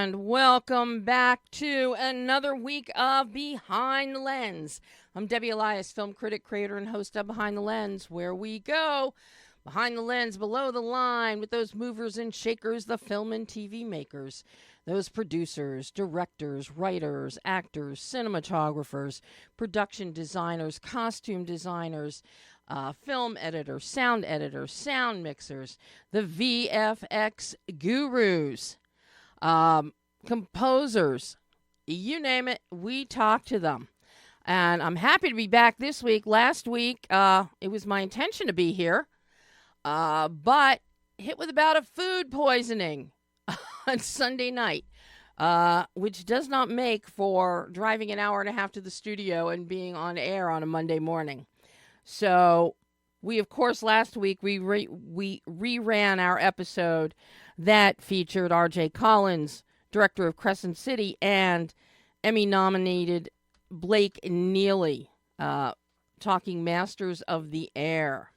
And welcome back to another week of Behind the Lens. I'm Debbie Elias, film critic, creator, and host of Behind the Lens, where we go behind the lens, below the line, with those movers and shakers, the film and TV makers, those producers, directors, writers, actors, cinematographers, production designers, costume designers, film editors, sound mixers, the VFX gurus, composers, you name it, we talk to them. And I'm happy to be back this week. Last week, it was my intention to be here, but hit with a bout of food poisoning on Sunday night, which does not make for driving an hour and a half to the studio and being on air on a Monday morning. So we, of course, last week, we reran our episode that featured R.J. Collins, director of Crescent City, and Emmy-nominated Blake Neely, talking Masters of the Air.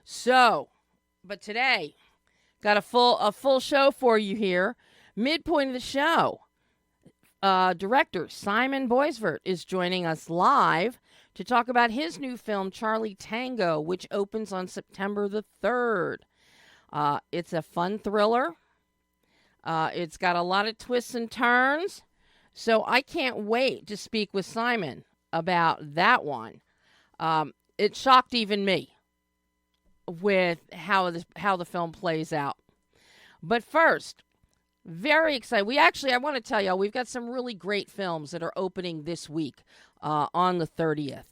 So, but today, got a full show for you here. Midpoint of the show, director Simon Boisvert is joining us live to talk about his new film, Charlie Tango, which opens on September the 3rd. It's a fun thriller. It's got a lot of twists and turns. So I can't wait to speak with Simon about that one. It shocked even me with how the film plays out. But first, very excited. I want to tell y'all, we've got some really great films that are opening this week on the 30th.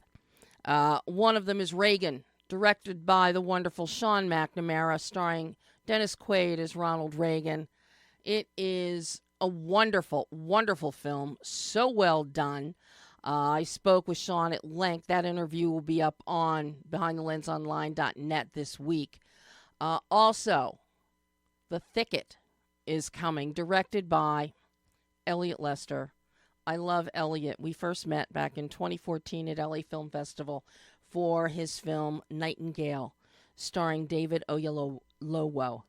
One of them is Reagan, directed by the wonderful Sean McNamara, starring Dennis Quaid as Ronald Reagan. It is a wonderful, wonderful film, so well done. I spoke with Sean at length. That interview will be up on BehindTheLensOnline.net this week. Also, The Thicket is coming, directed by Elliot Lester. I love Elliot. We first met back in 2014 at LA Film Festival for his film Nightingale, starring David Oyelowo.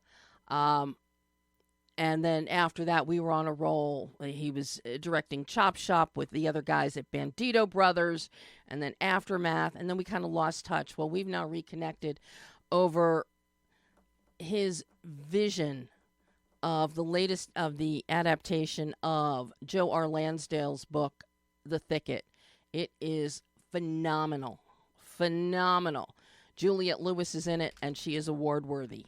And then after that, we were on a roll. He was directing Chop Shop with the other guys at Bandito Brothers, and then Aftermath, and then we kind of lost touch. Well, we've now reconnected over his vision of the latest of the adaptation of Joe R. Lansdale's book, The Thicket. It is phenomenal. Phenomenal. Juliette Lewis is in it, and she is award-worthy.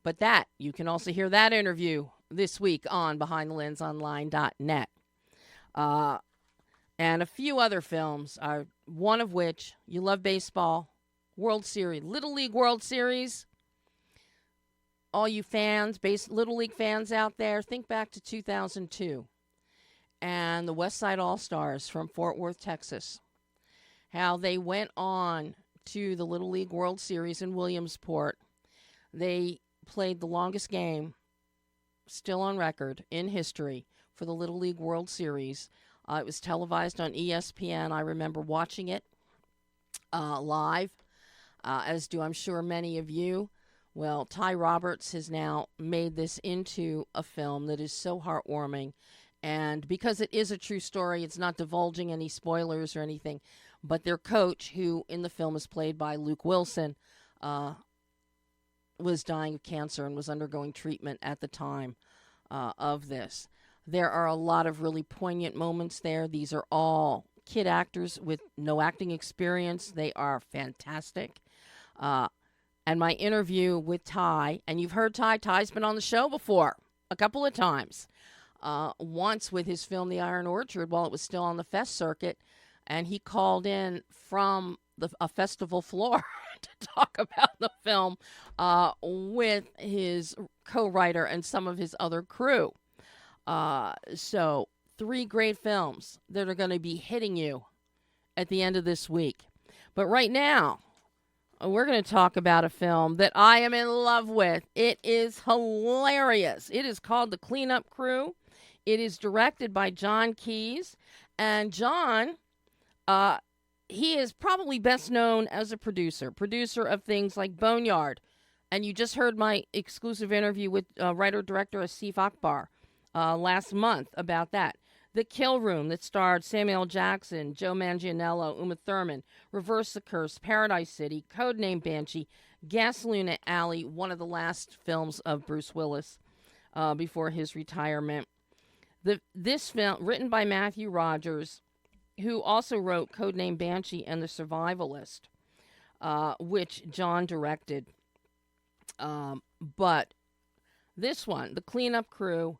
But that, you can also hear that interview this week on BehindTheLensOnline.net. And a few other films, one of which, you love baseball, World Series, Little League World Series. All you fans, Little League fans out there, think back to 2002 and the West Side All-Stars from Fort Worth, Texas. How they went on to the Little League World Series in Williamsport. They played the longest game, still on record, in history for the Little League World Series. It was televised on ESPN. I remember watching it live, as do I'm sure many of you. Well, Ty Roberts has now made this into a film that is so heartwarming. And because it is a true story, it's not divulging any spoilers or anything. But their coach, who in the film is played by Luke Wilson, was dying of cancer and was undergoing treatment at the time of this. There are a lot of really poignant moments there. These are all kid actors with no acting experience. They are fantastic. And my interview with Ty, and you've heard Ty's been on the show before a couple of times. Once with his film The Iron Orchard while it was still on the fest circuit, and he called in from a festival floor to talk about the film with his co-writer and some of his other crew. So 3 great films that are going to be hitting you at the end of this week. But right now, we're going to talk about a film that I am in love with. It is hilarious. It is called The Cleanup Crew. It is directed by Jon Keeyes. And Jon, he is probably best known as a producer of things like Boneyard. And you just heard my exclusive interview with writer-director Asif Akbar last month about that. The Kill Room that starred Samuel L. Jackson, Joe Manganiello, Uma Thurman, Reverse the Curse, Paradise City, Codename Banshee, Gasoline Alley, one of the last films of Bruce Willis before his retirement. This film, written by Matthew Rogers, who also wrote Codename Banshee and The Survivalist, which John directed. But this one, The Cleanup Crew,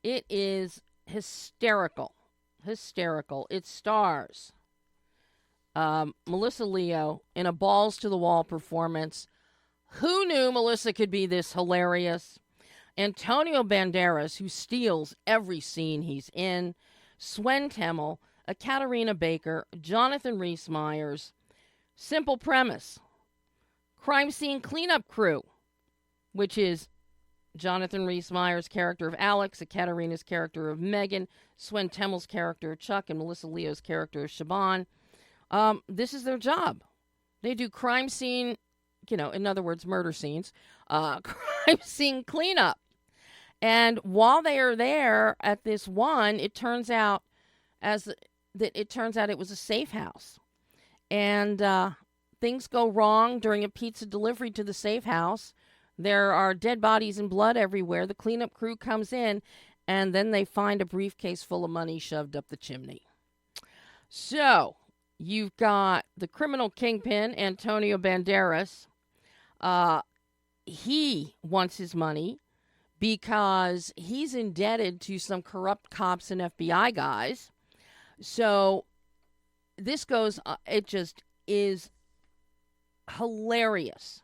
it is hysterical. It stars Melissa Leo in a balls-to-the-wall performance. Who knew Melissa could be this hilarious? Antonio Banderas, who steals every scene he's in. Swen Temmel, Katarina Baker, Jonathan Rhys-Meyers. Simple premise. Crime scene cleanup crew, which is Jonathan Rhys-Meyers' character of Alex, Katarina's character of Megan, Swen Temmel's character of Chuck, and Melissa Leo's character of Shaban. This is their job. They do crime scene, in other words, murder scenes, crime scene cleanup. And while they are there at this one, it turns out it was a safe house. And things go wrong during a pizza delivery to the safe house. There are dead bodies and blood everywhere. The cleanup crew comes in, and then they find a briefcase full of money shoved up the chimney. So, you've got the criminal kingpin, Antonio Banderas. He wants his money because he's indebted to some corrupt cops and FBI guys. So, this goes, it just is hilarious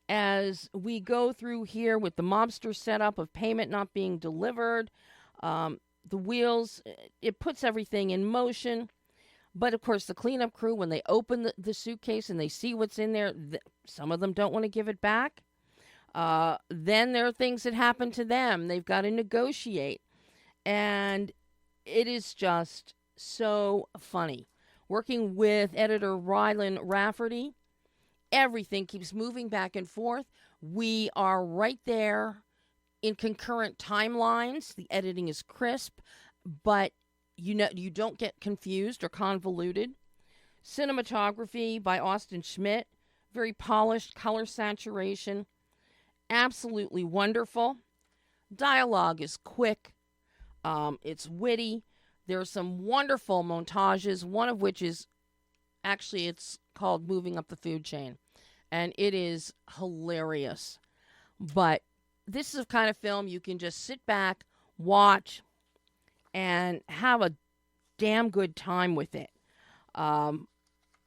as we go through here with the mobster setup of payment not being delivered. The wheels, it puts everything in motion. But, of course, the cleanup crew, when they open the suitcase and they see what's in there, some of them don't want to give it back. Then there are things that happen to them. They've got to negotiate. And it is just so funny. Working with editor Rylan Rafferty, everything keeps moving back and forth. We are right there in concurrent timelines. The editing is crisp, but you don't get confused or convoluted. Cinematography by Austin Schmidt, very polished, color saturation, absolutely wonderful. Dialogue is quick, it's witty. There are some wonderful montages, one of which is it's called Moving Up the Food Chain, and it is hilarious. But this is the kind of film you can just sit back, watch, and have a damn good time with it.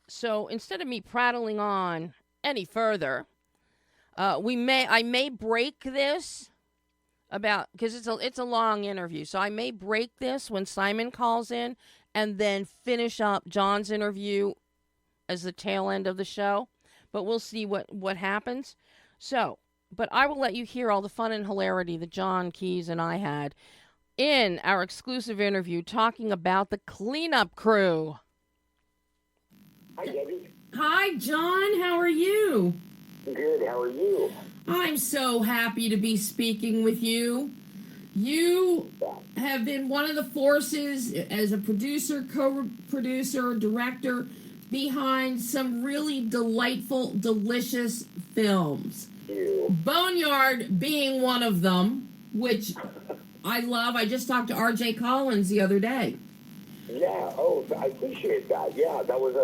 So instead of me prattling on any further, I may break this because it's a long interview. So I may break this when Simon calls in and then finish up John's interview as the tail end of the show. But we'll see what happens. So, but I will let you hear all the fun and hilarity that Jon Keeyes and I had in our exclusive interview talking about the cleanup crew. Hi, Debbie. Hi, John. How are you? Good. How are you? I'm so happy to be speaking with you. You have been one of the forces as a producer, co-producer, director behind some really delightful, delicious films. Boneyard being one of them, which I love. I just talked to R.J. Collins the other day. Yeah. Oh, I appreciate that. Yeah, that was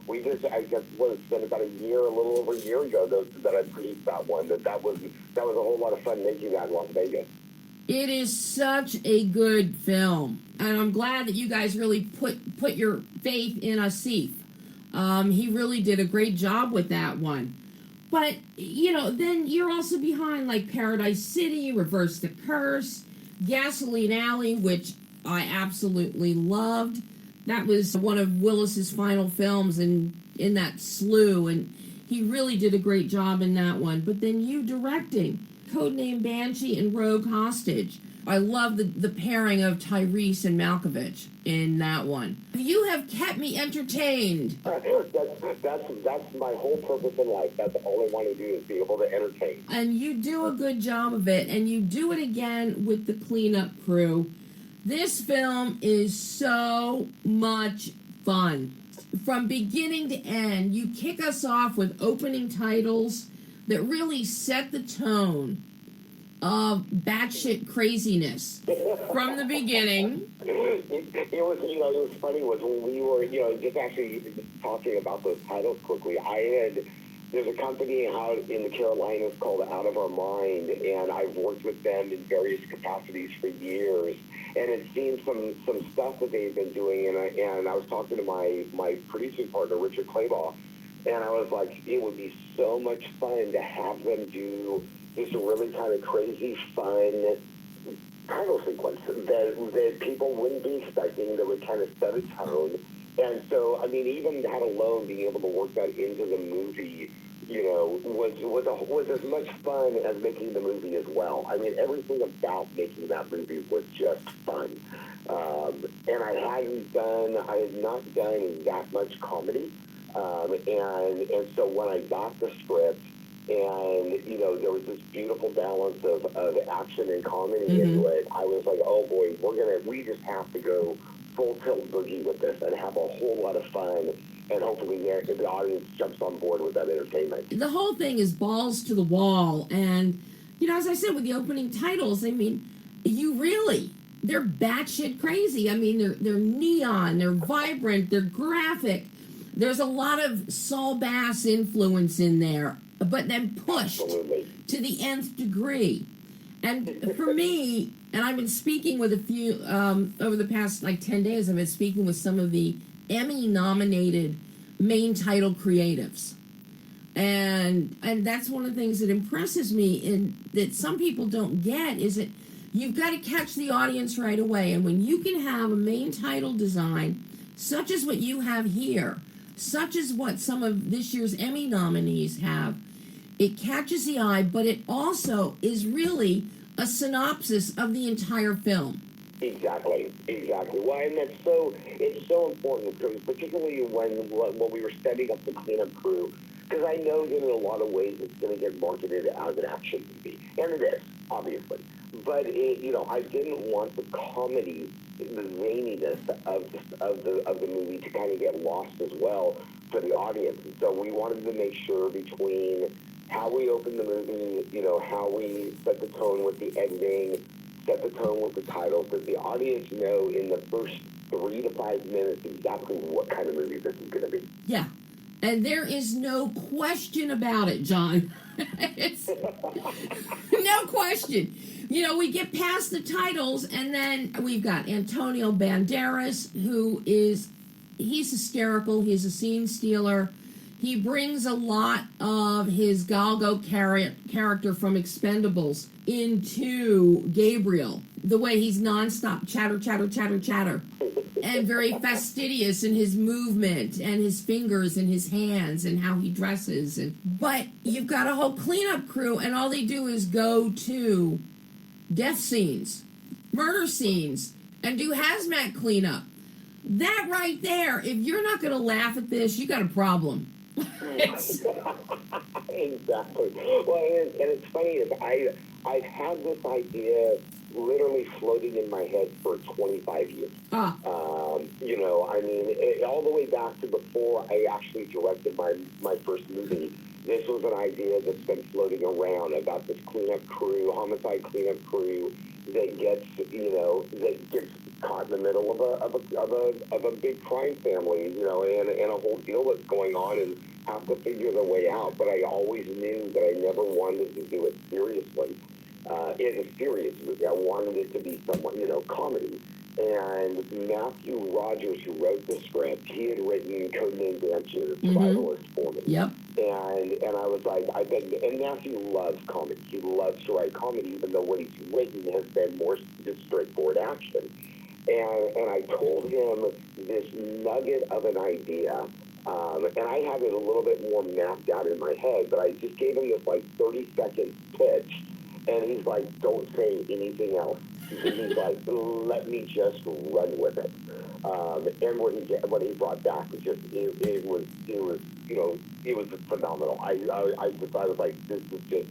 I guess it's been about a little over a year ago that I produced that one. That was a whole lot of fun making that in Las Vegas. It is such a good film, and I'm glad that you guys really put your faith in Asif. He really did a great job with that one. But, then you're also behind, like, Paradise City, Reverse the Curse, Gasoline Alley, which I absolutely loved. That was one of Willis's final films in that slew, and he really did a great job in that one. But then you directing Codename Banshee and Rogue Hostage, I love the pairing of Tyrese and Malkovich in that one. You have kept me entertained. That's my whole purpose in life. That's all I want to do is be able to entertain. And you do a good job of it, and you do it again with the cleanup crew. This film is so much fun. From beginning to end, you kick us off with opening titles that really set the tone of batshit craziness from the beginning. It was funny was when we were, just actually talking about those titles quickly. There's a company out in the Carolinas called Out of Our Mind, and I've worked with them in various capacities for years, and had seen some stuff that they've been doing, and I was talking to my producing partner, Richard Claybaugh, and I was like, it would be so much fun to have them do this really kind of crazy, fun title sequence that people wouldn't be expecting, that would kind of set a tone. And so, I mean, even that alone, being able to work that into the movie, was as much fun as making the movie as well. I mean, everything about making that movie was just fun. And I had not done that much comedy. And so when I got the script, and, there was this beautiful balance of action and comedy into it, I was like, oh boy, we just have to go full tilt boogie with this and have a whole lot of fun, and hopefully the audience jumps on board with that entertainment. The whole thing is balls to the wall, and, as I said, with the opening titles, I mean, they're batshit crazy. I mean, they're neon, they're vibrant, they're graphic. There's a lot of Saul Bass influence in there, but then pushed to the nth degree. And for me, and I've been speaking with a few, over the past 10 days, I've been speaking with some of the Emmy-nominated main title creatives. And that's one of the things that impresses me, and that some people don't get, is that you've got to catch the audience right away. And when you can have a main title design, such as what you have here, such as what some of this year's Emmy nominees have, it catches the eye, but it also is really a synopsis of the entire film. Exactly. Well, and it's so important, particularly when we were setting up the cleanup crew, because I know that in a lot of ways it's going to get marketed as an action movie, and it is, obviously. But I didn't want the comedy, the zaniness of the movie to kind of get lost as well for the audience. And so we wanted to make sure, between how we open the movie, how we set the tone with the editing, set the tone with the titles, that the audience know in the first 3 to 5 minutes exactly what kind of movie this is going to be. Yeah. And there is no question about it, John. It's no question. We get past the titles, and then we've got Antonio Banderas, he's hysterical. He's a scene stealer. He brings a lot of his Galgo character from Expendables into Gabriel. The way he's nonstop chatter, and very fastidious in his movement and his fingers and his hands and how he dresses. But you've got a whole cleanup crew, and all they do is go to death scenes, murder scenes, and do hazmat cleanup. That right there, if you're not going to laugh at this, you got a problem. Exactly. Well, and it's funny, is I've had this idea literally floating in my head for 25 years. All the way back to before I actually directed my first movie. This was an idea that's been floating around about this homicide cleanup crew that gets caught in the middle of a big crime family, and a whole deal that's going on, and have to figure their way out. But I always knew that I never wanted to do it seriously. In a serious movie, I wanted it to be somewhat, comedy. And Matthew Rogers, who wrote the script, he had written Codename Dancer, Survivalist for me. Yep. And I was like, and Matthew loves comedy. He loves to write comedy, even though what he's written has been more just straightforward action. And I told him this nugget of an idea, and I had it a little bit more mapped out in my head, but I just gave him this 30-second pitch, and he's like, don't say anything else. So he's like, let me just run with it. And what he brought back was just it was it was phenomenal. I was like, this is just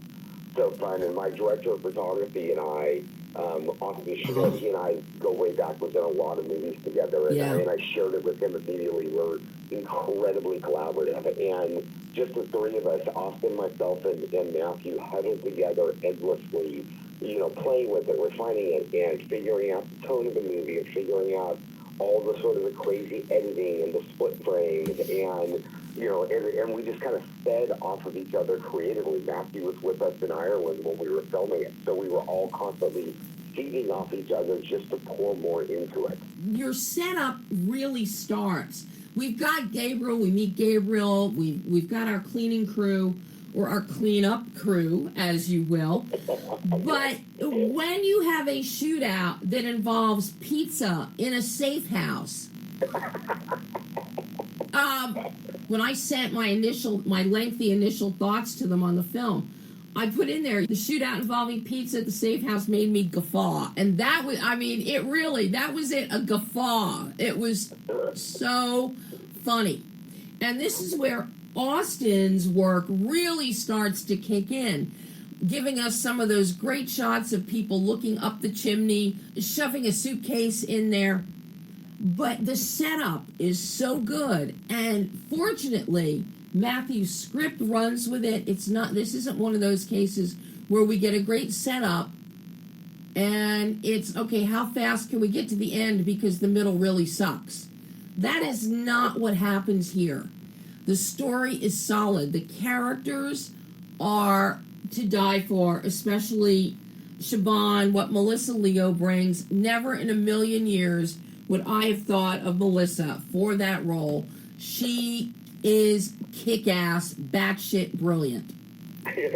so fun. And my director of photography and I, Austin Schmidt, he and I go way back. We've done a lot of movies together, and I shared it with him immediately. We're incredibly collaborative, and just the three of us, Austin, myself, and Matthew, huddled together endlessly, playing with it, refining it, and figuring out the tone of the movie, and figuring out all the sort of the crazy editing and the split frames, and and we just kind of fed off of each other creatively. Matthew was with us in Ireland when we were filming it, so we were all constantly feeding off each other just to pour more into it. Your setup really starts. We've got Gabriel. We meet Gabriel. We've got our cleaning crew, or our cleanup crew, as you will. But when you have a shootout that involves pizza in a safe house, when I sent my lengthy initial thoughts to them on the film, I put in there, the shootout involving pizza at the safe house made me guffaw. And that was, that was it, a guffaw. It was so funny. And this is where Austin's work really starts to kick in, giving us some of those great shots of people looking up the chimney, shoving a suitcase in there. But the setup is so good, and fortunately, Matthew's script runs with it. This isn't one of those cases where we get a great setup and it's, okay, how fast can we get to the end because the middle really sucks? That is not what happens here. The story is solid. The characters are to die for, especially Siobhan, what Melissa Leo brings. Never in a million years would I have thought of Melissa for that role. She is kick-ass, batshit brilliant. And it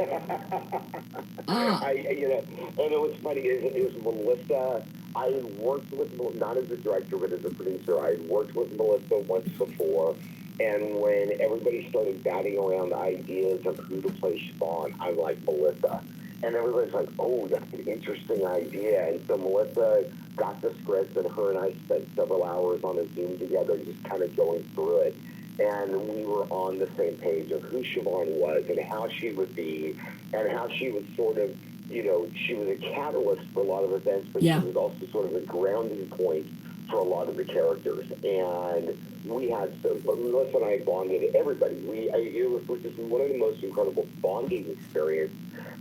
was funny, it was Melissa. I had worked with, not as a director, but as a producer, I had worked with Melissa once before, and when everybody started batting around ideas of who to play Siobhan, I'm like, Melissa. And everybody's like, oh, that's an interesting idea. And so Melissa got the script, and her and I spent several hours on a Zoom together just kind of going through it. And we were on the same page of who Siobhan was and how she would be and how she was sort of, she was a catalyst for a lot of events, but she was also sort of a grounding point for a lot of the characters. And we had Melissa and I bonded, everybody. It was just one of the most incredible bonding experiences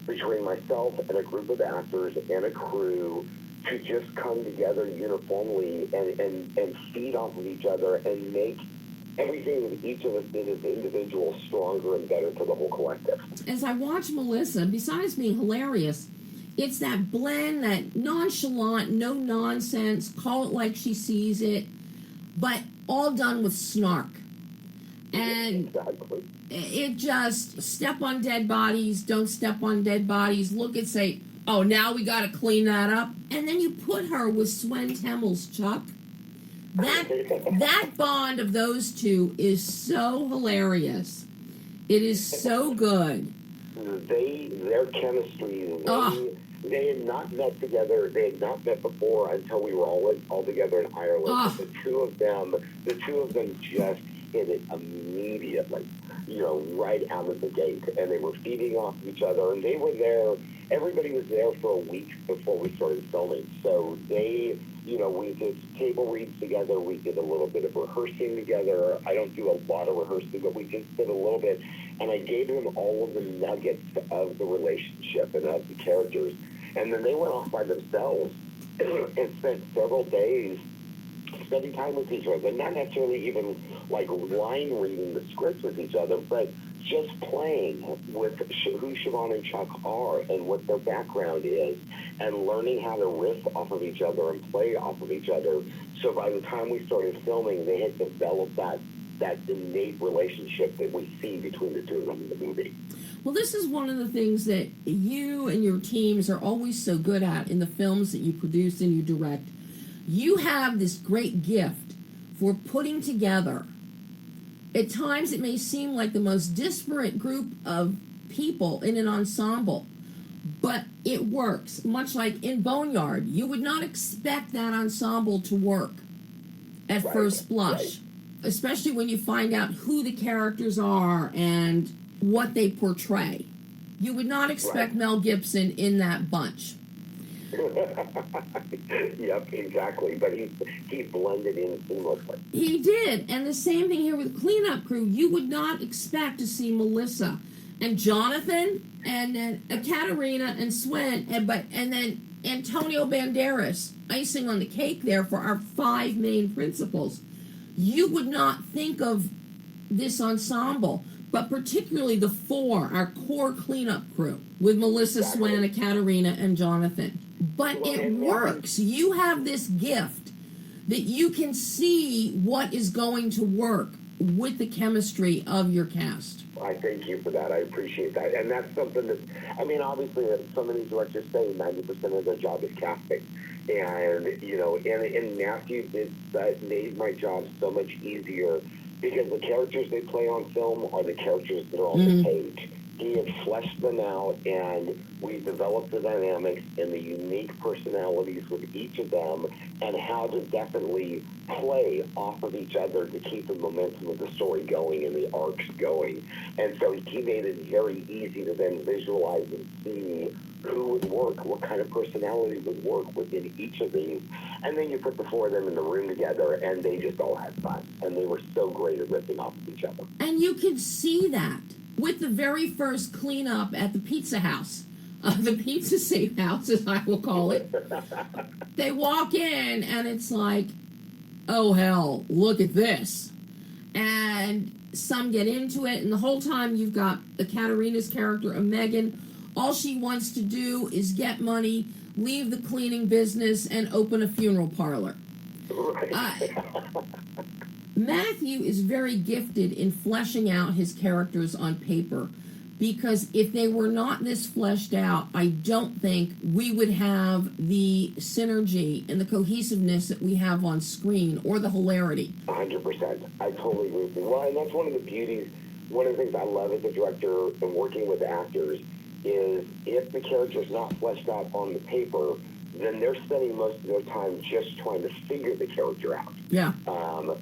between myself and a group of actors and a crew to just come together uniformly and feed off of each other and make everything that each of us did as individuals stronger and better for the whole collective. As I watch Melissa, besides being hilarious, it's that blend, that nonchalant, no nonsense, call it like she sees it, but all done with snark. And exactly. It just, step on dead bodies, don't step on dead bodies, look and say, oh, now we got to clean that up. And then you put her with Swen Temmels, Chuck. That bond of those two is so hilarious. It is so good. Their chemistry, they had not met together. They had not met before until we were all together in Ireland. The two of them just hit it immediately, right out of the gate. And they were feeding off each other. And they were there. Everybody was there for a week before we started filming. So we did table reads together. We did a little bit of rehearsing together. I don't do a lot of rehearsing, but we just did a little bit. And I gave them all of the nuggets of the relationship and of the characters. And then they went off by themselves and spent several days spending time with each other. Not necessarily even like line reading the scripts with each other, but just playing with who Siobhan and Chuck are and what their background is and learning how to riff off of each other and play off of each other. So by the time we started filming, they had developed that innate relationship that we see between the two of them in the movie. Well, this is one of the things that you and your teams are always so good at in the films that you produce and you direct. You have this great gift for putting together. At times it may seem like the most disparate group of people in an ensemble, but it works. Much like in Boneyard, you would not expect that ensemble to work at first blush, especially when you find out who the characters are and what they portray. You would not expect Mel Gibson in that bunch. Yep, exactly. But he blended in seamlessly. He did, and the same thing here with the cleanup crew. You would not expect to see Melissa and Jonathan and then Katerina and Swen, and then Antonio Banderas, icing on the cake there for our 5 main principals. You would not think of this ensemble, but particularly the 4, our core cleanup crew, with Melissa, Swen, Katerina, and Jonathan. But it works. You have this gift that you can see what is going to work with the chemistry of your cast. I thank you for that. I appreciate that. And that's something that, I mean, obviously, so many directors say 90% of their job is casting. And, you know, and Matthew did that, made my job so much easier because the characters they play on film are the characters that are on the page. He had fleshed them out, and we developed the dynamics and the unique personalities with each of them and how to definitely play off of each other to keep the momentum of the story going and the arcs going. And so he made it very easy to then visualize and see who would work, what kind of personality would work within each of these. And then you put the 4 of them in the room together, and they just all had fun. And they were so great at ripping off of each other. And you can see that with the very first cleanup at the pizza house, the pizza safe house, as I will call it. They walk in, and it's like, oh, hell, look at this. And some get into it, and the whole time you've got the Katerina's character of Megan. All she wants to do is get money, leave the cleaning business, and open a funeral parlor. Matthew is very gifted in fleshing out his characters on paper, because if they were not this fleshed out, I don't think we would have the synergy and the cohesiveness that we have on screen, or the hilarity. 100%. I totally agree with you. Well, and that's one of the beauties, one of the things I love as a director and working with actors is if the character is not fleshed out on the paper, then they're spending most of their time just trying to figure the character out. Yeah.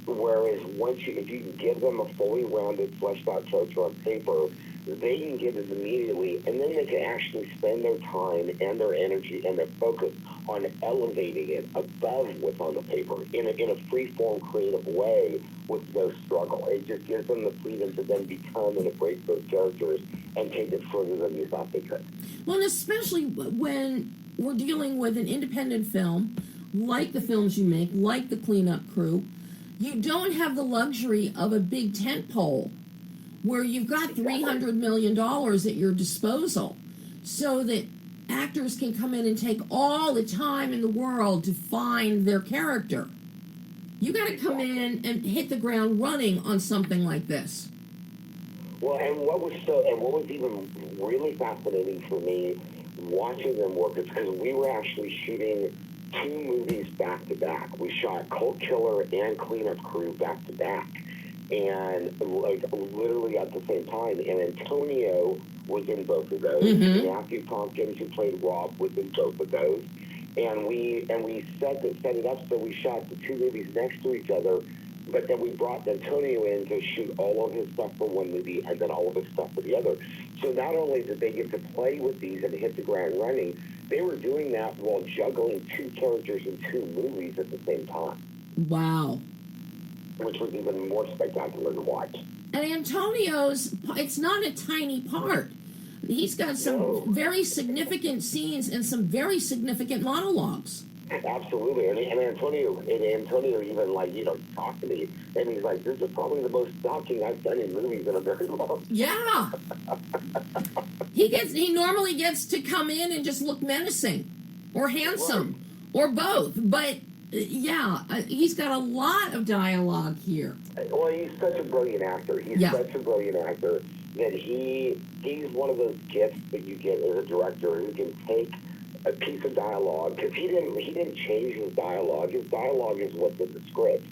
Whereas if you give them a fully rounded, fleshed out character on paper, they can get it immediately, and then they can actually spend their time and their energy and their focus on elevating it above what's on the paper in a free-form, creative way with no struggle. It just gives them the freedom to then become and embrace those characters and take it further than you thought they could. Well, and especially when we're dealing with an independent film, like the films you make, like the Cleanup Crew, you don't have the luxury of a big tent pole where you've got $300 million at your disposal, so that actors can come in and take all the time in the world to find their character. You got to come in and hit the ground running on something like this. Well, and what was even really fascinating for me watching them work is because we were actually shooting 2 movies back to back. We shot Cult Killer and Cleanup Crew back to back, and like literally at the same time. And Antonio was in both of those. Matthew Tompkins, who played Rob, was in both of those. And we set it up so we shot the 2 movies next to each other. But then we brought Antonio in to shoot all of his stuff for one movie and then all of his stuff for the other. So not only did they get to play with these and hit the ground running, they were doing that while juggling 2 characters in 2 movies at the same time. Wow. Which was even more spectacular to watch. And Antonio's, it's not a tiny part. He's got some very significant scenes and some very significant monologues. Absolutely, and Antonio even talked to me, and he's like, "This is probably the most stalking I've done in movies in a very long time." Yeah, he normally gets to come in and just look menacing, or handsome, or both. But he's got a lot of dialogue here. Well, he's such a brilliant actor. He's such a brilliant actor that he's one of those gifts that you get as a director who can take a piece of dialogue, because he didn't change his dialogue. His dialogue is what's in the script,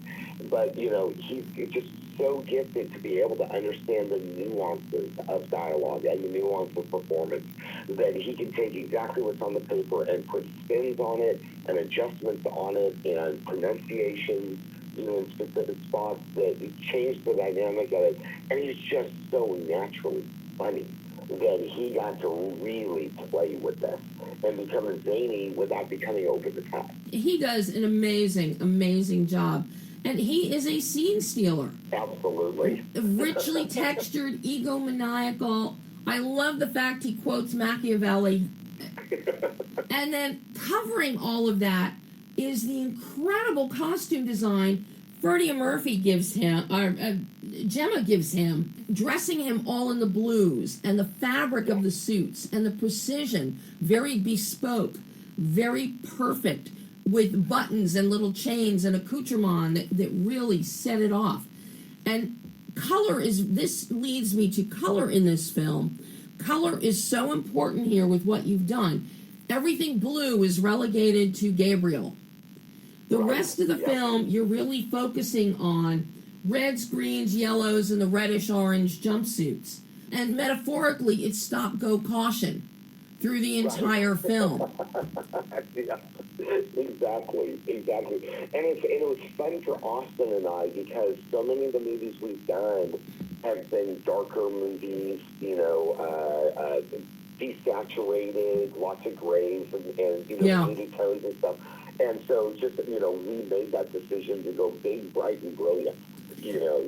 but he's just so gifted to be able to understand the nuances of dialogue and the nuance of performance, that he can take exactly what's on the paper and put spins on it and adjustments on it and pronunciations, in specific spots that change the dynamic of it. And he's just so naturally funny that he got to really play with this and become zany without becoming over the top. He does an amazing, amazing job. And he is a scene stealer. Absolutely. Richly textured, egomaniacal. I love the fact he quotes Machiavelli. And then covering all of that is the incredible costume design Freddie Murphy gives him, Gemma gives him, dressing him all in the blues, and the fabric of the suits, and the precision, very bespoke, very perfect, with buttons and little chains and accoutrement that really set it off. And this leads me to color in this film. Color is so important here with what you've done. Everything blue is relegated to Gabriel. The rest of the film, you're really focusing on reds, greens, yellows, and the reddish-orange jumpsuits. And metaphorically, it's stop-go caution through the entire film. Yeah, exactly. And it was fun for Austin and I, because so many of the movies we've done have been darker movies, desaturated, lots of grays and muted tones and stuff. And so just, we made that decision to go big, bright, and brilliant,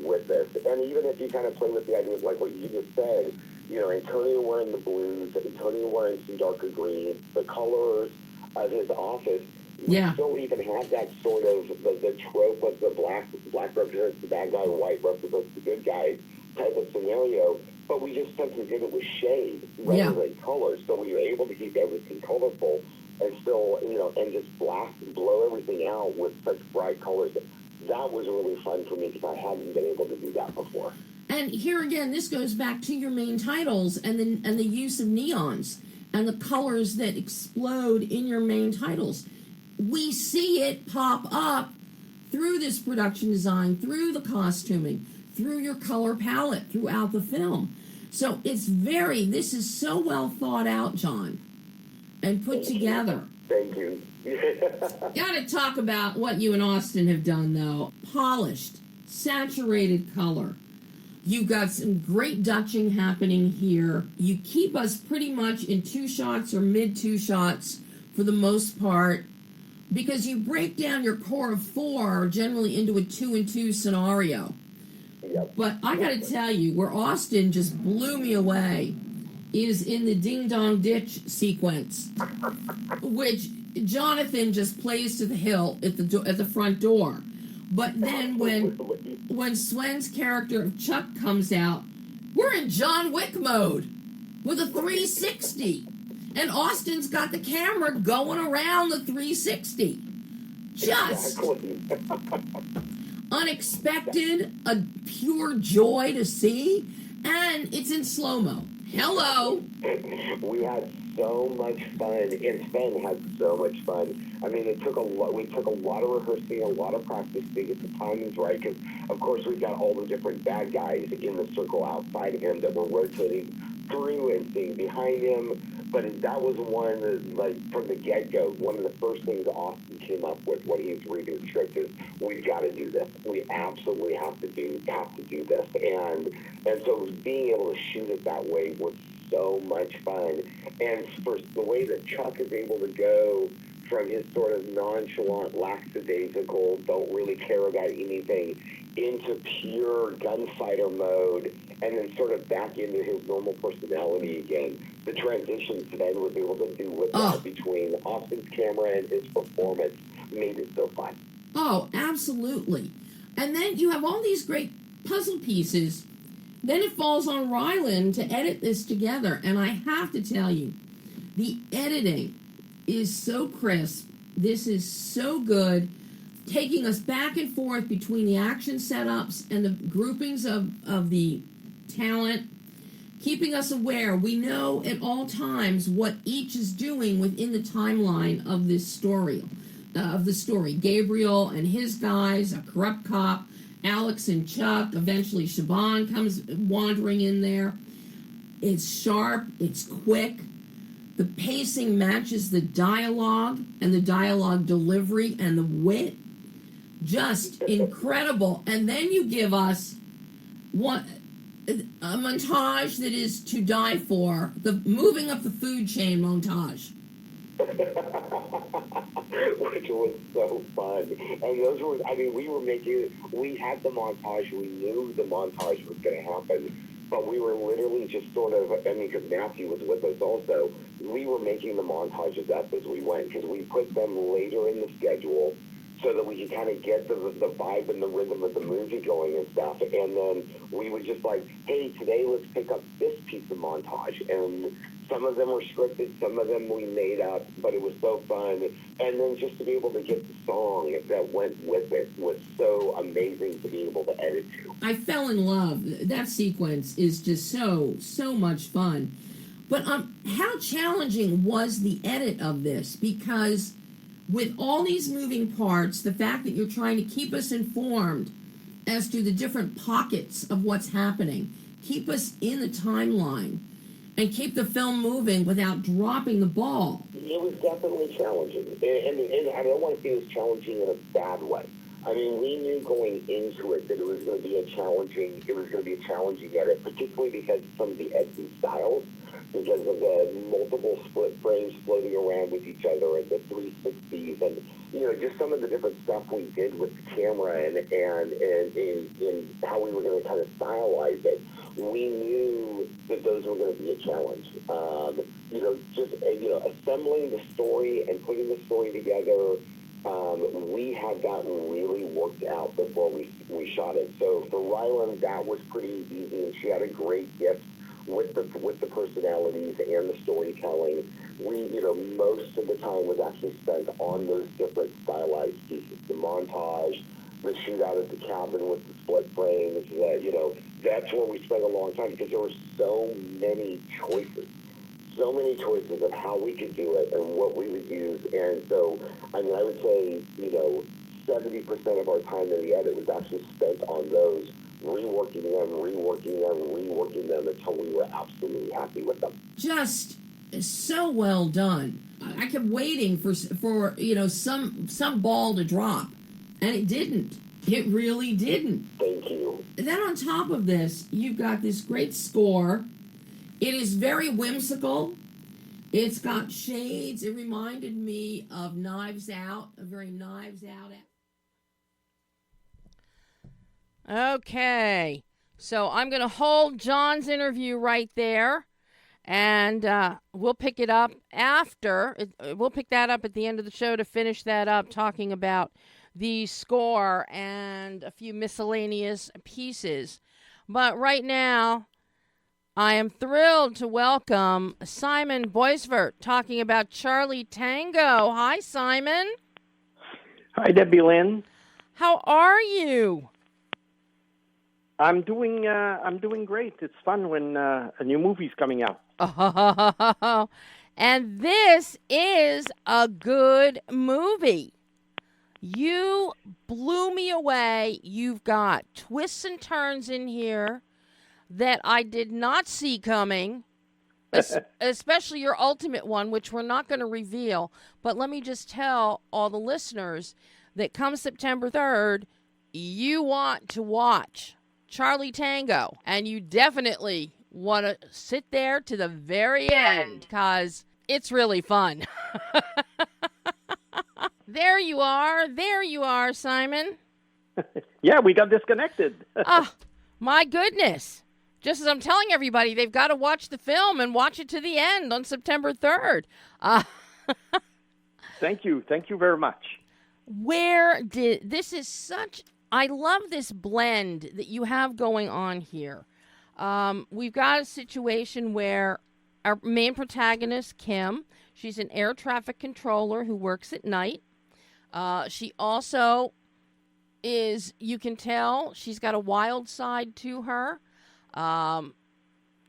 with this. And even if you kind of play with the idea of like what you just said, Antonio wearing the blues, Antonio wearing some darker greens, the colors of his office, we still even have that sort of the trope of the black represents the bad guy, white represents the good guy type of scenario. But we just simply did it with shade rather than color. So we were able to keep everything colorful and still, and just blow everything out with such bright colors. That was really fun for me because I hadn't been able to do that before. And here again, this goes back to your main titles and the use of neons and the colors that explode in your main titles. We see it pop up through this production design, through the costuming, through your color palette throughout the film. So this is so well thought out, Jon, and put together. Thank you. Got to talk about what you and Austin have done, though. Polished, saturated color. You've got some great Dutching happening here. You keep us pretty much in 2 shots or mid-2 shots for the most part, because you break down your core of 4 generally into a 2 and 2 scenario. Yep. But I got to tell you, where Austin just blew me away is in the Ding Dong Ditch sequence, which Jonathan just plays to the hilt at the front door. But then when Swen's character of Chuck comes out, we're in John Wick mode with a 360. And Austin's got the camera going around the 360. Just unexpected, a pure joy to see, and it's in slow-mo. Hello. We had so much fun, and Sven had so much fun. I mean, we took a lot of rehearsing, a lot of practice to get the timings right, because, of course, we've got all the different bad guys in the circle outside of him that we're rotating through and seeing behind him. But that was one that, like, from the get-go, one of the first things Austin came up with when he was reading the script is, we've got to do this. We absolutely have to do this. And so being able to shoot it that way was so much fun. And for the way that Chuck is able to go from his sort of nonchalant, lackadaisical, don't really care about anything, into pure gunfighter mode, and then sort of back into his normal personality again. The transitions Sven was able to do with that between Austin's camera and his performance made it so fun. Oh, absolutely. And then you have all these great puzzle pieces. Then it falls on Ryland to edit this together. And I have to tell you, the editing is so crisp. This is so good, taking us back and forth between the action setups and the groupings of the talent, keeping us aware. We know at all times what each is doing within the timeline of this story, Gabriel and his guys, a corrupt cop, Alex and Chuck. Eventually, Siobhan comes wandering in there. It's sharp. It's quick. The pacing matches the dialogue and the dialogue delivery and the wit. Just incredible. And then you give us a montage that is to die for. The moving up the food chain montage. Which was so fun. And those were, I mean, we had the montage, we knew the montage was going to happen, but we were literally just sort of, I mean, because Matthew was with us also, we were making the montages up as we went, because we put them later in the schedule so that we could kind of get the vibe and the rhythm of the movie going and stuff. And then we would just like, hey, today let's pick up this piece of montage. And some of them were scripted, some of them we made up, but it was so fun. And then just to be able to get the song that went with it was so amazing to be able to edit to. I fell in love. That sequence is just so much fun. But how challenging was the edit of this? Because with all these moving parts, the fact that you're trying to keep us informed as to the different pockets of what's happening, keep us in the timeline, and keep the film moving without dropping the ball. It was definitely challenging. And I don't want to say it was challenging in a bad way. I mean, we knew going into it that it was going to be a challenging edit, particularly because of some of the editing styles, because of the multiple split frames floating around with each other and the 360s and, you know, just some of the different stuff we did with the camera and how we were going to kind of stylize it. We knew that those were going to be a challenge. Assembling the story and putting the story together, we had gotten really worked out before we shot it. So for Rylan, that was pretty easy, and she had a great gift with the personalities and the storytelling. Most of the time was actually spent on those different stylized pieces. The montage, the shootout at the cabin with the split frames, that's where we spent a long time because there were so many choices of how we could do it and what we would use. And so, I mean, I would say, 70% of our time in the edit was actually spent on those, reworking them until we were absolutely happy with them. Just so well done. I kept waiting for some ball to drop, and it didn't. It really didn't. Thank you. Then on top of this, you've got this great score. It is very whimsical. It's got shades. It reminded me of Knives Out, a very Knives Out. Okay, so I'm going to hold Jon's interview right there, and we'll pick it up after. We'll pick that up at the end of the show to finish that up, talking about the score and a few miscellaneous pieces. But right now, I am thrilled to welcome Simon Boisvert, talking about Charlie Tango. Hi, Simon. Hi, Debbie Lynn. How are you? I'm doing great. It's fun when a new movie's coming out. Oh, and this is a good movie. You blew me away. You've got twists and turns in here that I did not see coming, especially your ultimate one, which we're not going to reveal. But let me just tell all the listeners that come September 3rd, you want to watch Charlie Tango, and you definitely want to sit there to the very end because it's really fun. There you are, Simon. Yeah, we got disconnected. Oh, my goodness. Just as I'm telling everybody, they've got to watch the film and watch it to the end on September 3rd. Thank you very much. I love this blend that you have going on here. We've got a situation where our main protagonist, Kim, she's an air traffic controller who works at night. She also is, you can tell, she's got a wild side to her.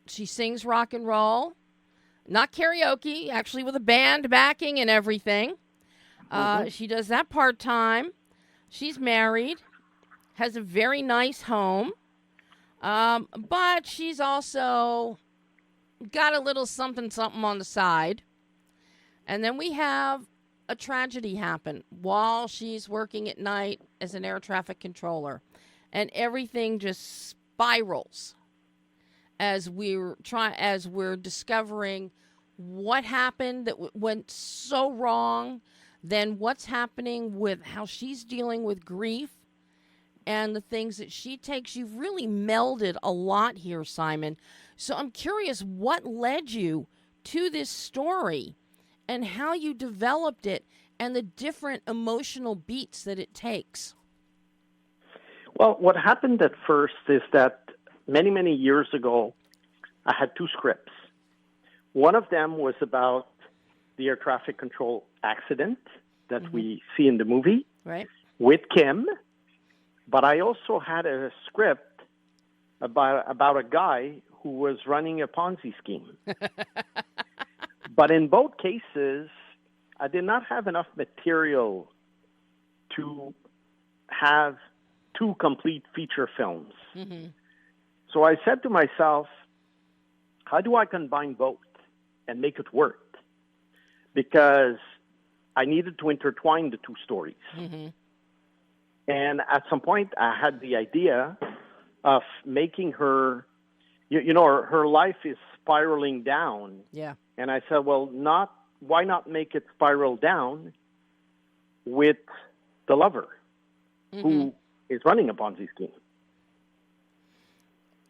She sings rock and roll, not karaoke, actually with a band backing and everything. She does that part-time. She's married, has a very nice home, but she's also got a little something on the side. And then we have a tragedy happen while she's working at night as an air traffic controller. And everything just spirals as we're discovering what happened that went so wrong, then what's happening with how she's dealing with grief and the things that she takes. You've really melded a lot here, Simon. So I'm curious what led you to this story and how you developed it and the different emotional beats that it takes. Well, what happened at first is that many, many years ago, I had two scripts. One of them was about the air traffic control accident that we see in the movie with Kim. But I also had a script about a guy who was running a Ponzi scheme. But in both cases, I did not have enough material to have two complete feature films. So I said to myself, how do I combine both and make it work? Because I needed to intertwine the two stories. And at some point, I had the idea of making her, her life is spiraling down. Yeah. And I said, well, why not make it spiral down with the lover who is running a Ponzi scheme?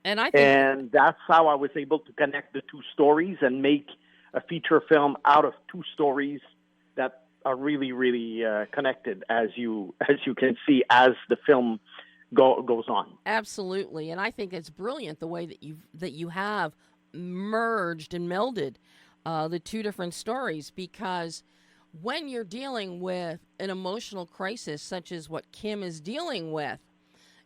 And that's how I was able to connect the two stories and make a feature film out of two stories that are really, really connected, as you can see as the film goes on. Absolutely, and I think it's brilliant the way that you have merged and melded the two different stories, because when you're dealing with an emotional crisis such as what Kim is dealing with,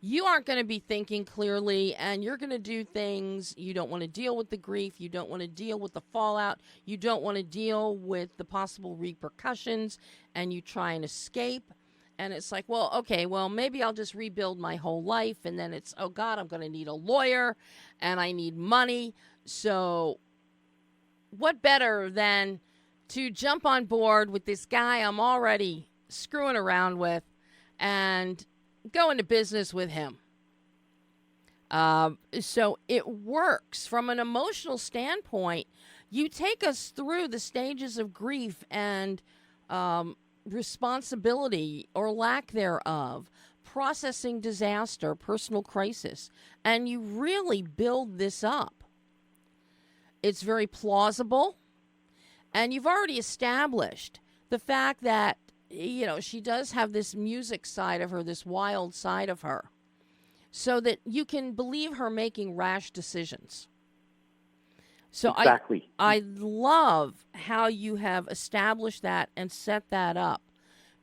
you aren't going to be thinking clearly, and you're going to do things. You don't want to deal with the grief. You don't want to deal with the fallout. You don't want to deal with the possible repercussions, and you try and escape. And it's like, well, okay, well, maybe I'll just rebuild my whole life. And then it's, oh, God, I'm going to need a lawyer, and I need money. So what better than to jump on board with this guy I'm already screwing around with and go into business with him. So it works from an emotional standpoint. You take us through the stages of grief and responsibility or lack thereof, processing disaster, personal crisis, and you really build this up. It's very plausible, and you've already established the fact that she does have this music side of her, this wild side of her, so that you can believe her making rash decisions. So exactly. I love how you have established that and set that up,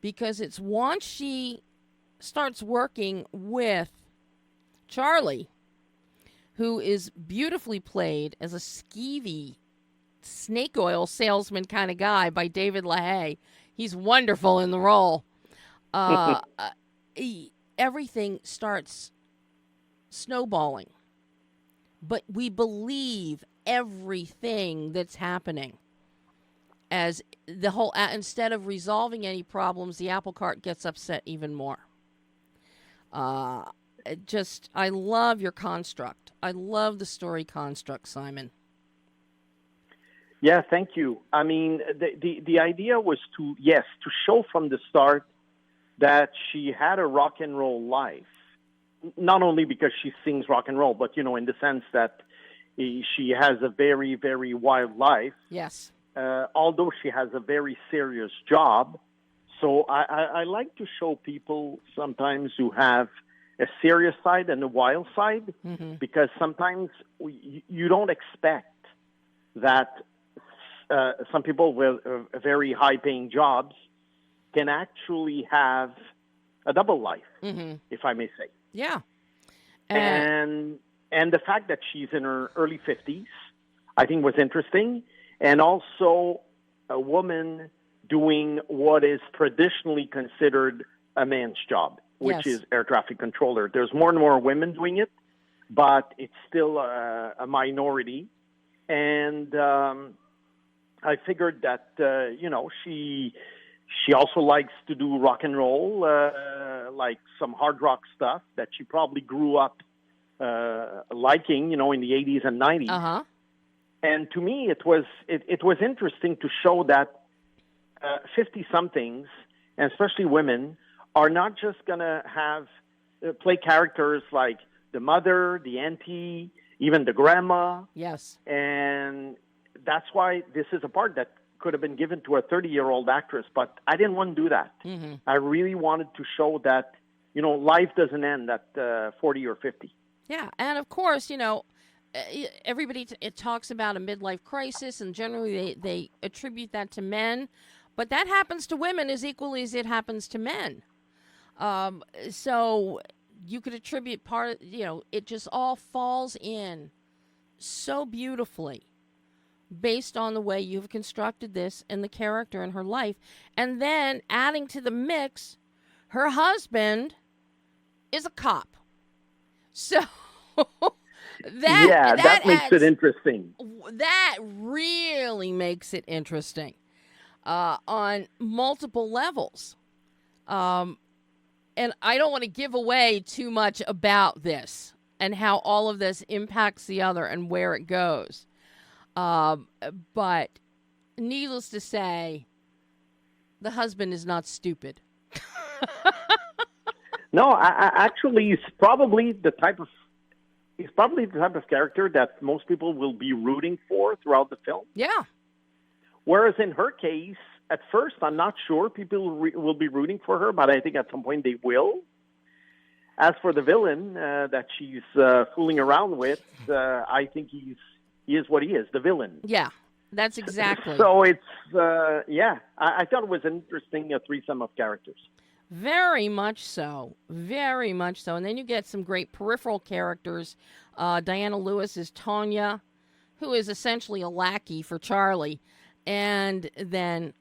because it's once she starts working with Charlie, who is beautifully played as a skeevy snake oil salesman kind of guy by David LaHaye. He's wonderful in the role. Everything starts snowballing. But we believe everything that's happening. As the whole, instead of resolving any problems, the apple cart gets upset even more. I love your construct. I love the story construct, Simon. Yeah, thank you. I mean, the idea was to show from the start that she had a rock and roll life, not only because she sings rock and roll, but, in the sense that she has a very, very wild life. Yes. Although she has a very serious job. So I like to show people sometimes who have a serious side and a wild side, because sometimes you don't expect that some people with very high-paying jobs can actually have a double life, if I may say. Yeah. And the fact that she's in her early 50s, I think was interesting. And also a woman doing what is traditionally considered a man's job. which Yes. is air traffic controller. There's more and more women doing it, but it's still a minority. And I figured that, she also likes to do rock and roll, like some hard rock stuff that she probably grew up liking, in the 80s and 90s. Uh-huh. And to me, it was interesting to show that 50-somethings, and especially women, are not just going to have play characters like the mother, the auntie, even the grandma. Yes. And that's why this is a part that could have been given to a 30-year-old actress, but I didn't want to do that. Mm-hmm. I really wanted to show that, life doesn't end at 40 or 50. Yeah, and of course, everybody it talks about a midlife crisis, and generally they attribute that to men, but that happens to women as equally as it happens to men. So you could attribute it just all falls in so beautifully based on the way you've constructed this and the character in her life. And then adding to the mix, her husband is a cop. So that makes it interesting. That really makes it interesting on multiple levels. And I don't want to give away too much about this and how all of this impacts the other and where it goes. But needless to say, the husband is not stupid. No, actually, he's probably the type of character that most people will be rooting for throughout the film. Yeah. Whereas in her case, at first, I'm not sure people will be rooting for her, but I think at some point they will. As for the villain that she's fooling around with, I think he is what he is, the villain. Yeah, that's exactly. So it's, I thought it was an interesting threesome of characters. Very much so. Very much so. And then you get some great peripheral characters. Diana Lewis is Tanya, who is essentially a lackey for Charlie. And then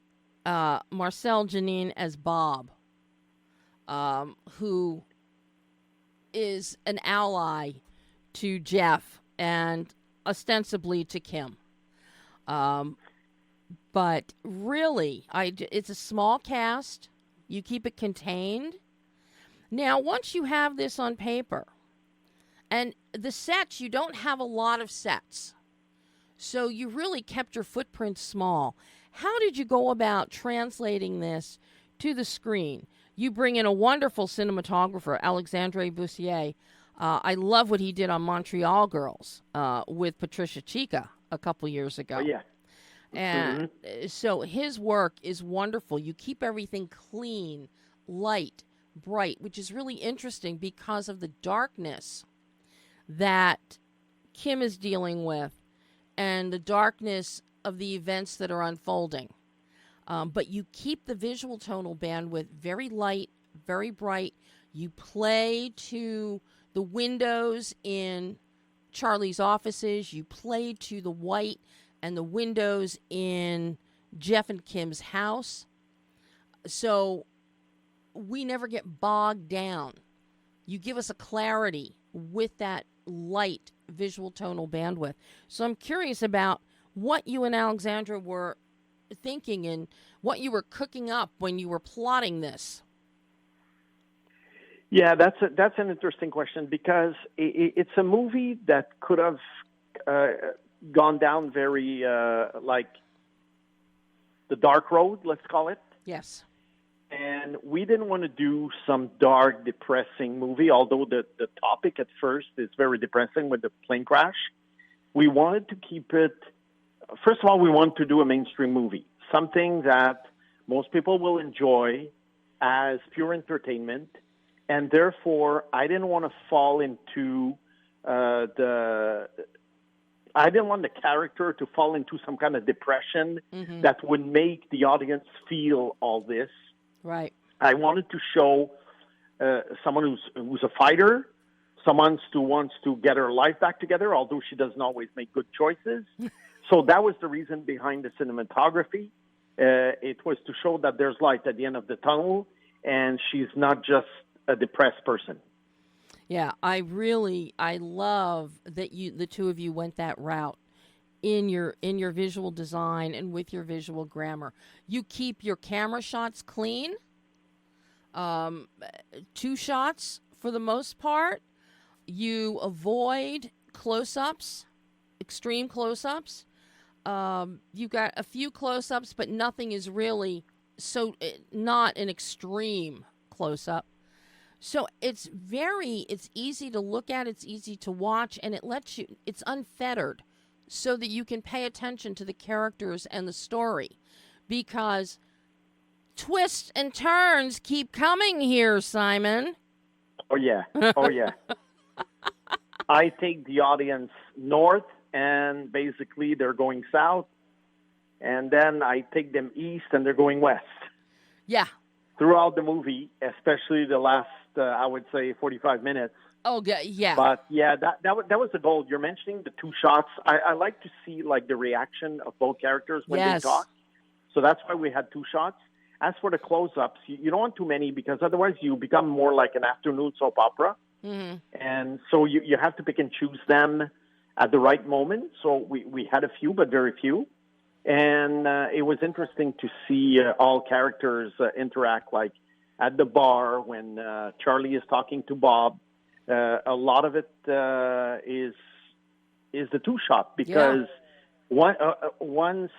Marcel Janine as Bob, who is an ally to Jeff and ostensibly to Kim. But really, it's a small cast. You keep it contained. Now, once you have this on paper, and the sets, you don't have a lot of sets. So you really kept your footprint small. How did you go about translating this to the screen? You bring in a wonderful cinematographer, Alexandre Bussier. I love what he did on Montreal Girls with Patricia Chica a couple years ago. Oh, yeah. And so his work is wonderful. You keep everything clean, light, bright, which is really interesting because of the darkness that Kim is dealing with and the darkness of the events that are unfolding. But you keep the visual tonal bandwidth very light, very bright. You play to the windows in Charlie's offices. You play to the white and the windows in Jeff and Kim's house. So we never get bogged down. You give us a clarity with that light visual tonal bandwidth. So I'm curious about what you and Alexandra were thinking and what you were cooking up when you were plotting this. Yeah, that's an interesting question because it's a movie that could have gone down very like the dark road, let's call it. Yes. And we didn't want to do some dark, depressing movie, although the topic at first is very depressing with the plane crash. We wanted to keep it, first of all, we wanted to do a mainstream movie, something that most people will enjoy as pure entertainment. And therefore, I didn't want to fall into I didn't want the character to fall into some kind of depression that would make the audience feel all this. Right. I wanted to show someone who's a fighter, someone who wants to get her life back together, although she doesn't always make good choices. So that was the reason behind the cinematography. It was to show that there's light at the end of the tunnel, and she's not just a depressed person. Yeah, I love that the two of you went that route in your visual design and with your visual grammar. You keep your camera shots clean. 2 shots for the most part. You avoid close-ups, extreme close-ups. You've got a few close-ups, but nothing is really not an extreme close-up. So it's easy to look at, it's easy to watch, and it's unfettered so that you can pay attention to the characters and the story, because twists and turns keep coming here, Simon. Oh, yeah. Oh, yeah. I take the audience north, and basically they're going south, and then I take them east, and they're going west. Yeah. Throughout the movie, especially the last, I would say, 45 minutes. Oh, yeah. But, yeah, that was the goal. You're mentioning the 2 shots. I like to see, like, the reaction of both characters when they talk. So that's why we had 2 shots. As for the close-ups, you don't want too many, because otherwise you become more like an afternoon soap opera. Mm-hmm. And so you have to pick and choose them at the right moment. So we had a few, but very few. And it was interesting to see all characters interact, like at the bar when Charlie is talking to Bob. A lot of it is the 2 shot, because while one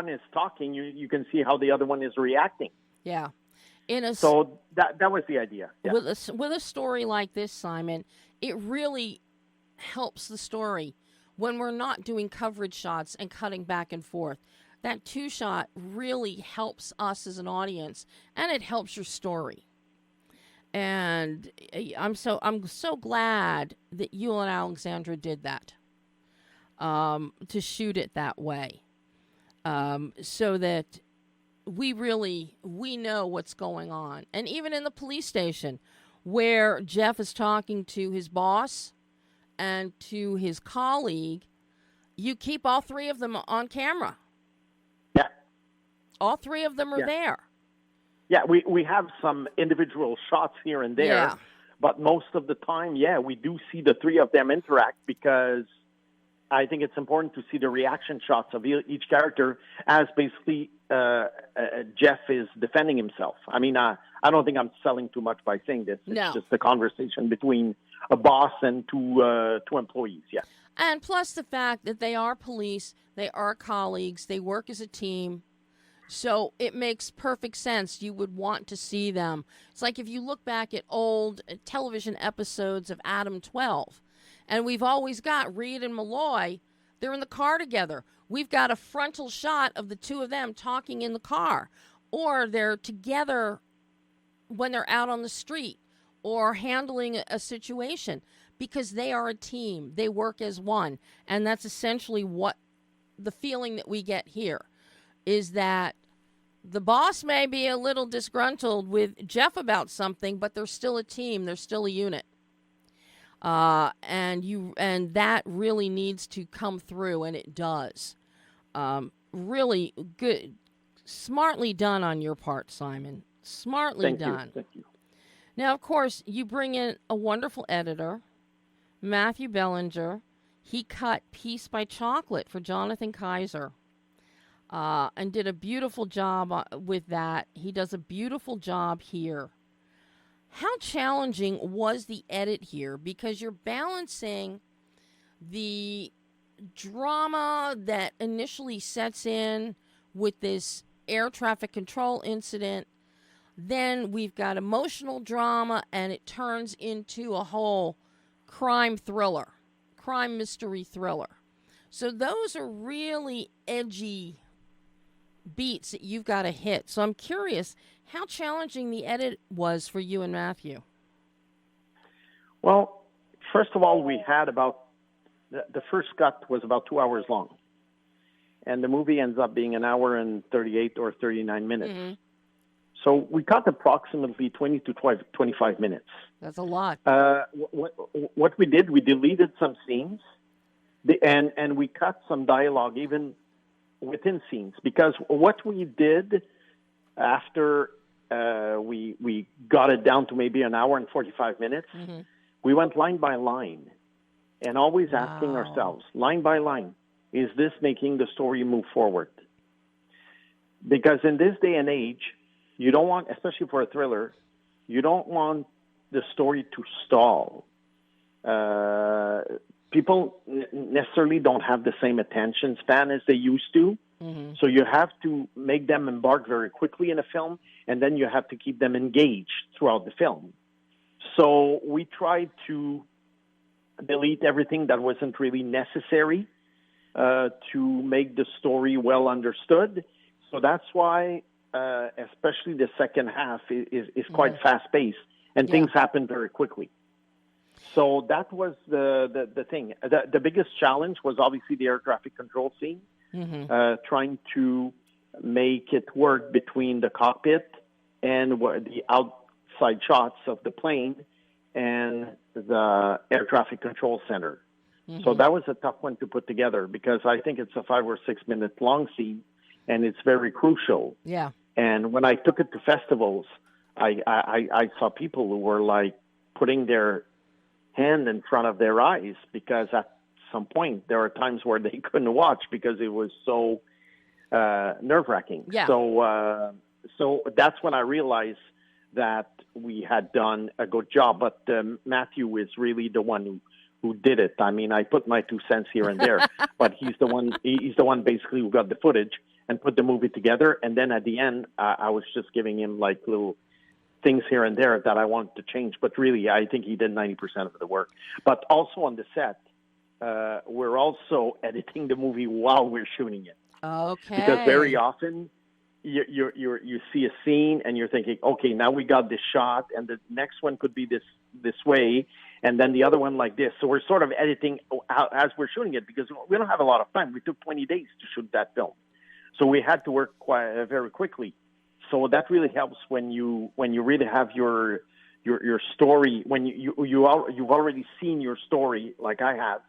is talking, you can see how the other one is reacting. Yeah. So that was the idea. Yeah. With a story like this, Simon, it really helps the story when we're not doing coverage shots and cutting back and forth. That 2 shot really helps us as an audience, and it helps your story. And I'm so glad that you and Alexandra did that, to shoot it that way, so that we know what's going on. And even in the police station, where Jeff is talking to his boss and to his colleague, you keep all 3 of them on camera. Yeah. All 3 of them are there. Yeah, we have some individual shots here and there, but most of the time, we do see the 3 of them interact, because I think it's important to see the reaction shots of each character as basically Jeff is defending himself. I mean, I don't think I'm selling too much by saying this. It's just a conversation between a boss and two employees, And plus the fact that they are police, they are colleagues, they work as a team. So it makes perfect sense. You would want to see them. It's like if you look back at old television episodes of Adam 12, and we've always got Reed and Malloy, they're in the car together. We've got a frontal shot of the 2 of them talking in the car, or they're together when they're out on the street or handling a situation, because they are a team. They work as one. And that's essentially what the feeling that we get here is, that the boss may be a little disgruntled with Jeff about something, but they're still a team. They're still a unit. And that really needs to come through, and it does. Really good, smartly done on your part, Simon. Smartly done. Thank you. Now, of course, you bring in a wonderful editor, Matthew Bellinger. He cut Piece by Chocolate for Jonathan Kaiser, and did a beautiful job with that. He does a beautiful job here. How challenging was the edit here? Because you're balancing the drama that initially sets in with this air traffic control incident. Then we've got emotional drama, and it turns into a whole crime mystery thriller. So those are really edgy beats that you've got to hit. So I'm curious how challenging the edit was for you and Matthew. Well, first of all, we had the first cut was about 2 hours long, and the movie ends up being 1 hour and 38 or 39 minutes. Mm-hmm. So we cut approximately 20 to 25 minutes. That's a lot. What we did, we deleted some scenes, and we cut some dialogue even within scenes, because what we did after we got it down to maybe an hour and 45 minutes. Mm-hmm. We went line by line and always asking Wow. ourselves, line by line, is this making the story move forward? Because in this day and age, you don't want, especially for a thriller, you don't want the story to stall. People necessarily don't have the same attention span as they used to. Mm-hmm. So you have to make them embark very quickly in a film, and then you have to keep them engaged throughout the film. So we tried to delete everything that wasn't really necessary to make the story well understood. So that's why, especially the second half is quite fast-paced, and things happen very quickly. So that was the thing. The biggest challenge was obviously the air traffic control scene, trying to make it work between the cockpit and the outside shots of the plane and the air traffic control center. So that was a tough one to put together because I think it's a 5 or 6 minute long scene, and it's very crucial. Yeah. And when I took it to festivals, I saw people who were like putting their hand in front of their eyes because at some point there are times where they couldn't watch because it was so nerve-wracking. Yeah. So that's when I realized that we had done a good job. But Matthew is really the one who did it. I mean, I put my 2 cents here and there, but he's the one basically who got the footage and put the movie together. And then at the end, I was just giving him like little things here and there that I wanted to change. But really, I think he did 90% of the work. But also on the set, we're also editing the movie while we're shooting it. Okay. Because very often you see a scene and you're thinking, okay, now we got this shot, and the next one could be this way, and then the other one like this. So we're sort of editing as we're shooting it because we don't have a lot of time. We took 20 days to shoot that film, so we had to work very quickly. So that really helps when you really have your story, when you've already seen your story like I have,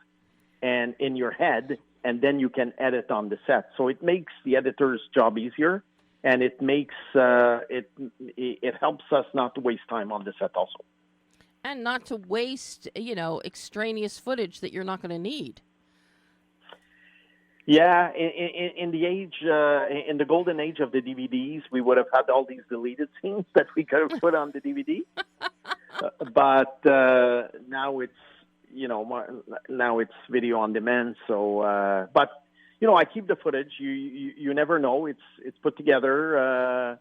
and in your head, and then you can edit on the set. So it makes the editor's job easier, and it makes it helps us not to waste time on the set also. And not to waste, extraneous footage that you're not going to need. Yeah, in the age, in the golden age of the DVDs, we would have had all these deleted scenes that we could have put on the DVD. But now it's, now it's video on demand. So, but I keep the footage. You never know. It's put together.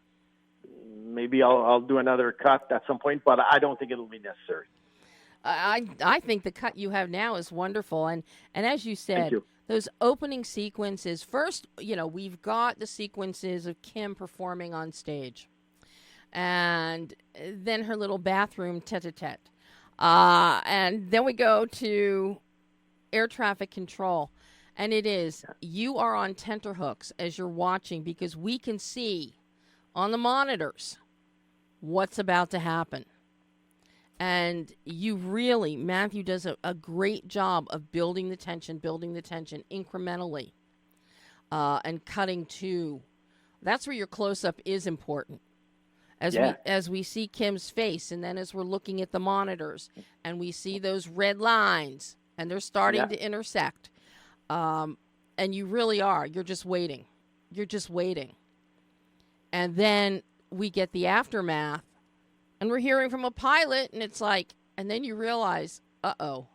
Maybe I'll do another cut at some point, but I don't think it'll be necessary. I think the cut you have now is wonderful, and as you said. Thank you. Those opening sequences, first, we've got the sequences of Kim performing on stage. And then her little bathroom tete-a-tete. And then we go to air traffic control. And it is, you are on tenterhooks as you're watching because we can see on the monitors what's about to happen. And Matthew does a great job of building the tension incrementally and cutting to. That's where your close-up is important. As we see Kim's face, and then as we're looking at the monitors, and we see those red lines, and they're starting to intersect. And you really are. You're just waiting. And then we get the aftermath. And we're hearing from a pilot, and it's like, and then you realize, uh-oh.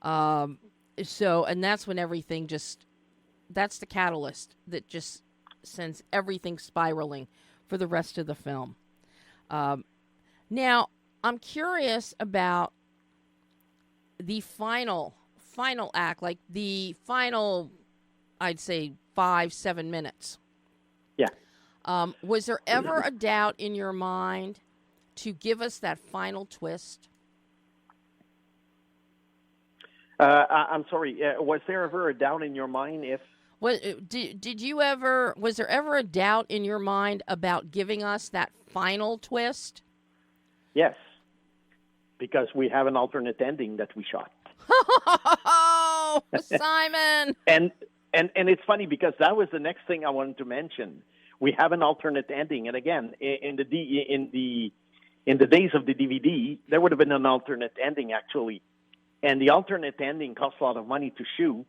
And that's when everything that's the catalyst that just sends everything spiraling for the rest of the film. Now, I'm curious about the final act, like the final, I'd say 5-7 minutes. Yeah. Was there ever a doubt in your mind to give us that final twist? I'm sorry. Was there ever a doubt in your mind if? Was there ever a doubt in your mind about giving us that final twist? Yes, because we have an alternate ending that we shot. Simon! And it's funny because that was the next thing I wanted to mention. we have an alternate ending. And again, in the days of the DVD, there would have been an alternate ending actually, and the alternate ending cost a lot of money to shoot.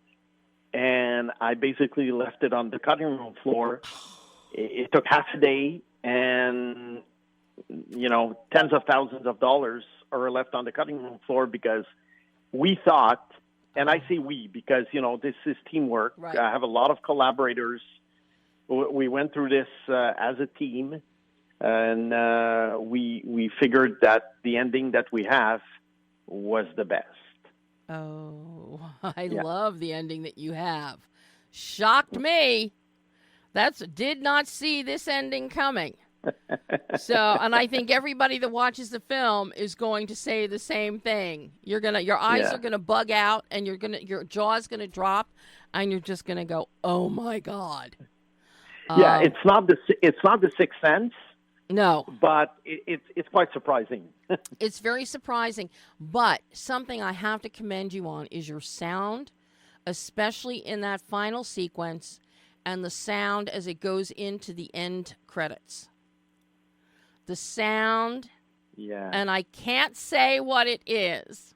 And I basically left it on the cutting room floor. It took half a day, and tens of thousands of dollars are left on the cutting room floor because we thought, and I say we because this is teamwork. Right. I have a lot of collaborators. We went through this as a team, and we figured that the ending that we have was the best. Oh, I love the ending that you have. Shocked me. Did not see this ending coming. So, and I think everybody that watches the film is going to say the same thing. Your eyes are gonna bug out, and your jaw's gonna drop, and you're just gonna go, "Oh my God!" Yeah, it's not the Sixth Sense. No, but it's quite surprising. It's very surprising. But something I have to commend you on is your sound, especially in that final sequence, and the sound as it goes into the end credits. The sound, and I can't say what it is,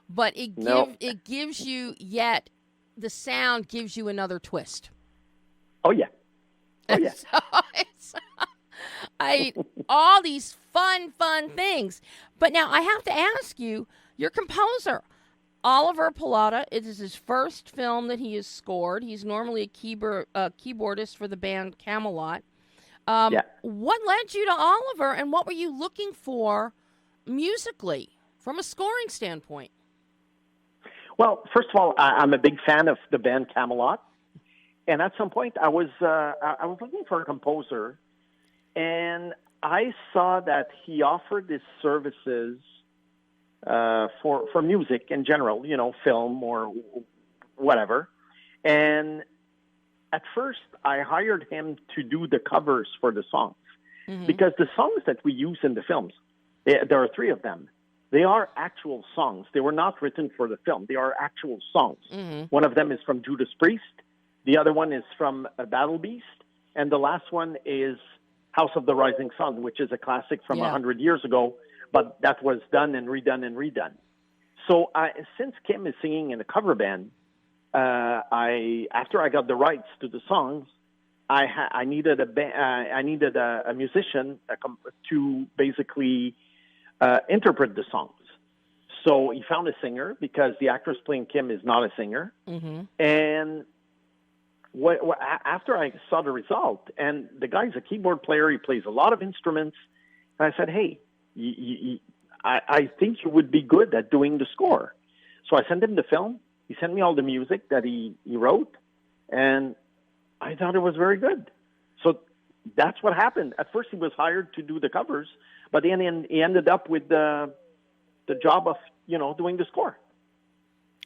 but it gives you, yet the sound gives you another twist. Oh, yeah. Oh, yeah. So all these fun things. But now I have to ask you, your composer, Oliver Pallotta, it is his first film that he has scored. He's normally a keyboardist for the band Camelot. What led you to Oliver, and what were you looking for musically from a scoring standpoint? Well, first of all, I'm a big fan of the band Camelot, and at some point I was looking for a composer, and I saw that he offered his services for music in general, film or whatever, and at first, I hired him to do the covers for the songs, because the songs that we use in the films, there are three of them. They are actual songs. They were not written for the film. They are actual songs. One of them is from Judas Priest. The other one is from Battle Beast. And the last one is House of the Rising Sun, which is a classic from 100 years ago, but that was done and redone and redone. So since Kim is singing in a cover band, after I got the rights to the songs, I needed a musician to basically interpret the songs. So he found a singer, because the actress playing Kim is not a singer. And after I saw the result, and the guy's a keyboard player, he plays a lot of instruments, and I said, "Hey, I think you would be good at doing the score." So I sent him the film. He sent me all the music that he wrote, and I thought it was very good. So that's what happened. At first, he was hired to do the covers, but then he ended up with the job of doing the score.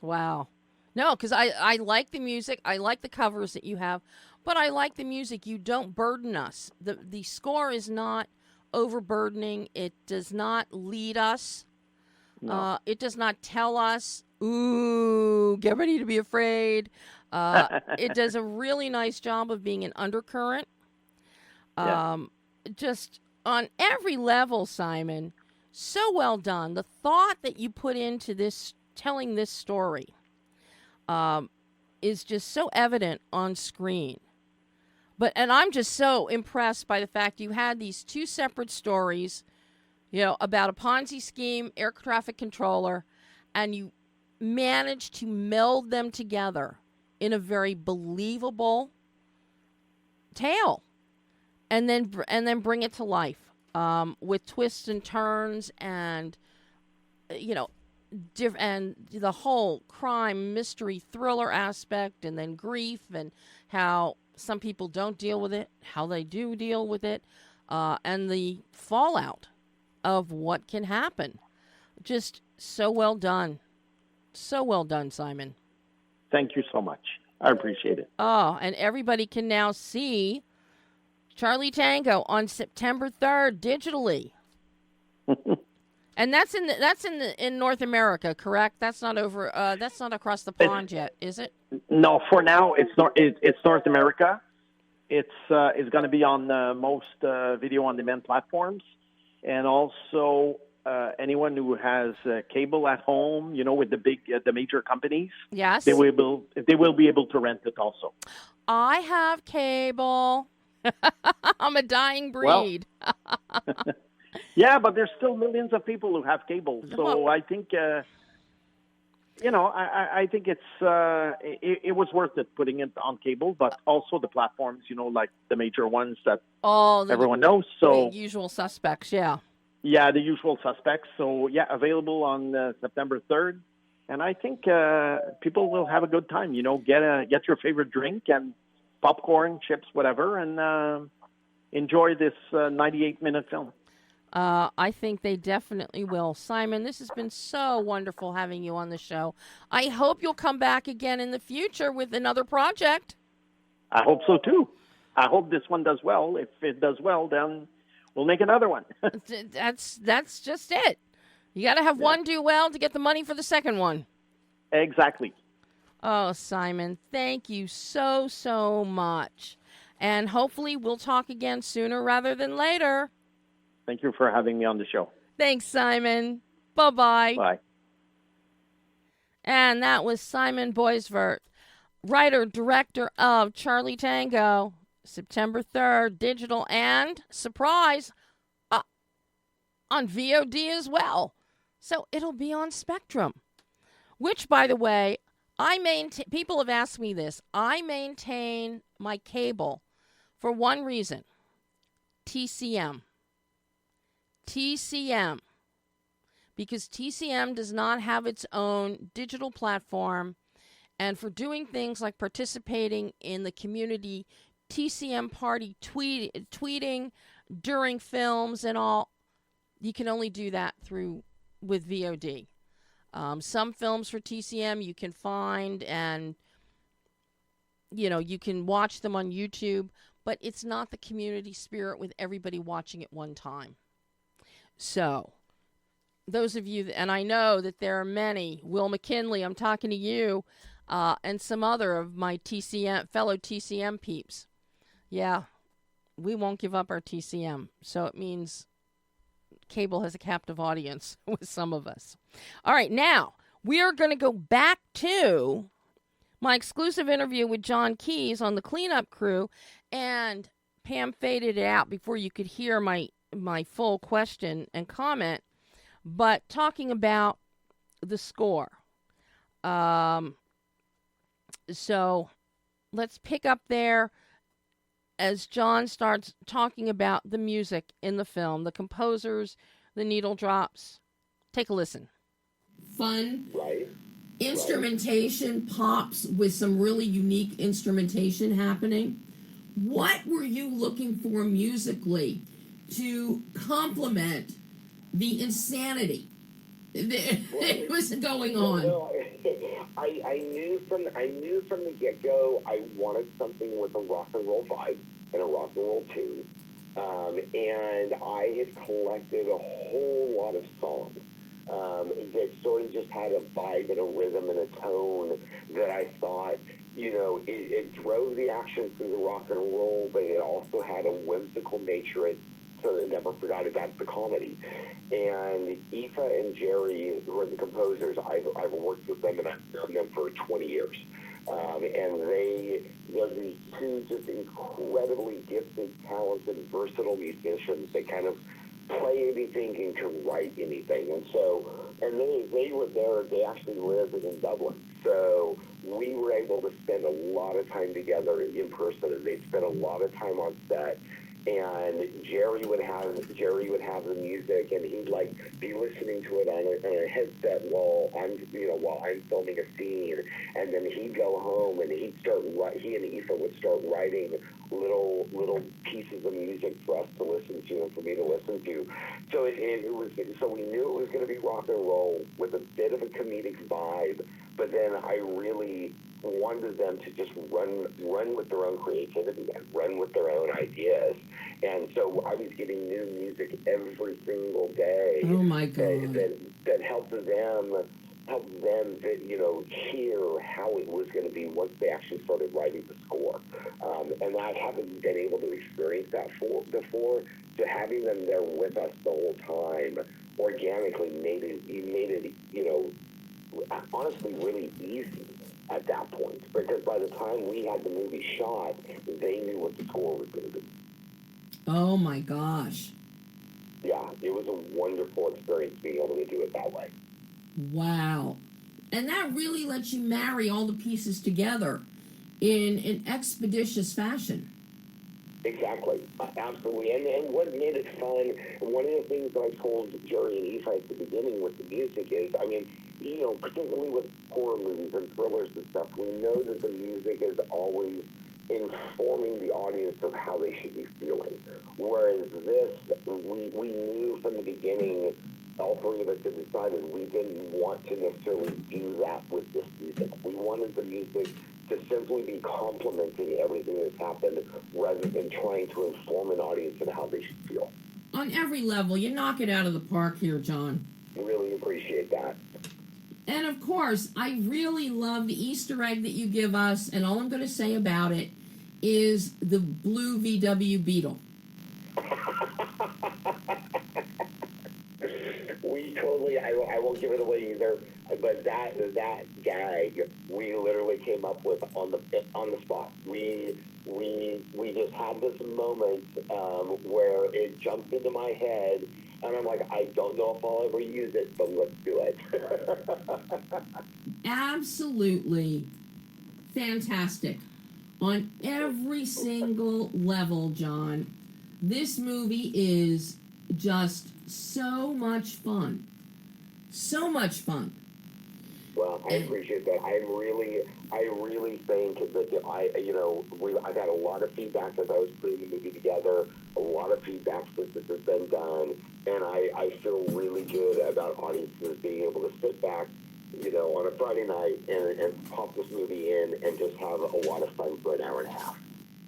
Wow. No, because I like the music. I like the covers that you have, but I like the music. You don't burden us. The score is not overburdening. It does not lead us. No. It does not tell us, ooh, get ready to be afraid. It does a really nice job of being an undercurrent. Just on every level, Simon, so well done. The thought that you put into this, telling this story, is just so evident on screen. And I'm just so impressed by the fact you had these two separate stories, about a Ponzi scheme, air traffic controller, and you managed to meld them together in a very believable tale, and then bring it to life with twists and turns, and and the whole crime, mystery, thriller aspect, and then grief, and how some people don't deal with it, how they do deal with it, and the fallout of what can happen. Just so well done. So well done, Simon. Thank you so much. I appreciate it. Oh, and everybody can now see Charlie Tango on September 3rd digitally. And that's in North America, correct? That's not over. That's not across the pond yet, is it? No, for now it's North America. It's going to be on most video on demand platforms, and also anyone who has cable at home, with the major companies. Yes. They will be able to rent it also. I have cable. I'm a dying breed. Well, yeah, but there's still millions of people who have cable. So I think, I think it was worth it putting it on cable, but also the platforms, like the major ones that everyone knows. So the usual suspects, yeah. Yeah, the usual suspects. So, yeah, available on September 3rd. And I think people will have a good time. Get your favorite drink and popcorn, chips, whatever, and enjoy this 98-minute film. I think they definitely will. Simon, this has been so wonderful having you on the show. I hope you'll come back again in the future with another project. I hope so, too. I hope this one does well. If it does well, then we'll make another one. That's just it. You got to have one do well to get the money for the second one. Exactly. Oh, Simon, thank you so, so much. And hopefully we'll talk again sooner rather than later. Thank you for having me on the show. Thanks, Simon. Bye-bye. Bye. And that was Simon Boisvert, writer, director of Charlie Tango, September 3rd, digital, and, surprise, on VOD as well. So it'll be on Spectrum, which, by the way, people have asked me this. I maintain my cable for one reason, TCM. TCM. Because TCM does not have its own digital platform, and for doing things like participating in the community TCM party tweeting during films and all, you can only do that with VOD. Some films for TCM you can find and, you can watch them on YouTube, but it's not the community spirit with everybody watching at one time. So, those of you, and I know that there are many, Will McKinley, I'm talking to you, and some other of my fellow TCM peeps. Yeah, we won't give up our TCM. So it means cable has a captive audience with some of us. All right, now we are going to go back to my exclusive interview with Jon Keeyes on the cleanup crew, and Pam faded it out before you could hear my full question and comment, but talking about the score. So let's pick up there as Jon starts talking about the music in the film, the composers, the needle drops. Take a listen. Fun. Right. Instrumentation pops with some really unique instrumentation happening. What were you looking for musically to complement the insanity that was going on? Well, I knew from the get-go I wanted something with a rock and roll vibe and a rock and roll tune. And I had collected a whole lot of songs that sort of just had a vibe and a rhythm and a tone that I thought, it drove the action through the rock and roll, but it also had a whimsical nature. So I never forgot about the comedy. And Aoife and Jerry, who are the composers, I've worked with them and I've known them for 20 years. And they're these two just incredibly gifted, talented, versatile musicians. They kind of play anything and can write anything. And so, and they were there, they actually lived in Dublin. So we were able to spend a lot of time together in person, and they'd spend a lot of time on set. And Jerry would have the music, and he'd be listening to it on a headset while I'm filming a scene. And then he'd go home and he and Aoife would start writing little pieces of music for us to listen to and for me to listen to. So so we knew it was going to be rock and roll with a bit of a comedic vibe. But then I really wanted them to just run with their own creativity and run with their own ideas. And so I was getting new music every single day. Oh my God. That helped them help them, hear how it was going to be once they actually started writing the score. And I haven't been able to experience that before. So having them there with us the whole time organically made it, honestly really easy at that point. Because by the time we had the movie shot, they knew what the score was going to be. Oh, my gosh. Yeah, it was a wonderful experience being able to do it that way. Wow. And that really lets you marry all the pieces together in an expeditious fashion. Exactly. Absolutely. And what made it fun, one of the things that I told Jerry and Isai at the beginning with the music is, particularly with horror movies and thrillers and stuff, we know that the music is always informing the audience of how they should be feeling. Whereas this, we knew from the beginning, all three of us had decided we didn't want to necessarily do that with this music. We wanted the music to simply be complementing everything that's happened rather than trying to inform an audience on how they should feel. On every level, you knock it out of the park here, Jon. Really appreciate that. And of course, I really love the Easter egg that you give us, and all I'm going to say about it is the blue VW Beetle. We totally, I won't give it away either, but that gag we literally came up with on the spot. We just had this moment where it jumped into my head, and I'm like, I don't know if I'll ever use it, but let's do it. Absolutely fantastic. On every single level, Jon, this movie is just so much fun. So much fun. Well, I appreciate that. I really think that I've had a lot of feedback as I was putting the movie together, a lot of feedback that this has been done, and I feel really good about audiences being able to sit back, on a Friday night and pop this movie in and just have a lot of fun for an hour and a half.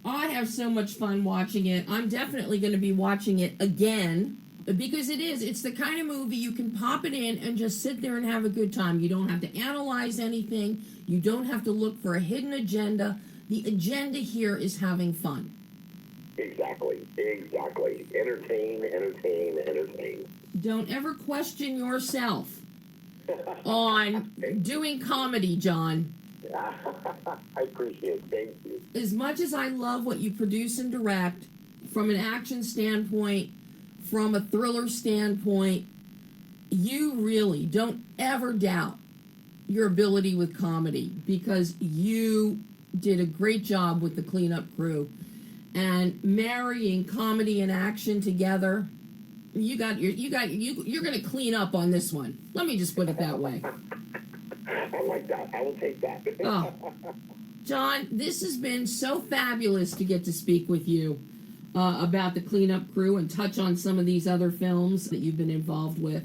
I have so much fun watching it. I'm definitely going to be watching it again. Because it's the kind of movie you can pop it in and just sit there and have a good time. You don't have to analyze anything. You don't have to look for a hidden agenda. The agenda here is having fun. Exactly. Entertain. Don't ever question yourself on doing comedy, Jon. I appreciate it. Thank you. As much as I love what you produce and direct, from an action standpoint, from a thriller standpoint, you really don't ever doubt your ability with comedy, because you did a great job with the Cleanup Crew, and marrying comedy and action together. You're going to clean up on this one. Let me just put it that way. I like that. I will take that. Oh. Jon, this has been so fabulous to get to speak with you about the Cleanup Crew and touch on some of these other films that you've been involved with.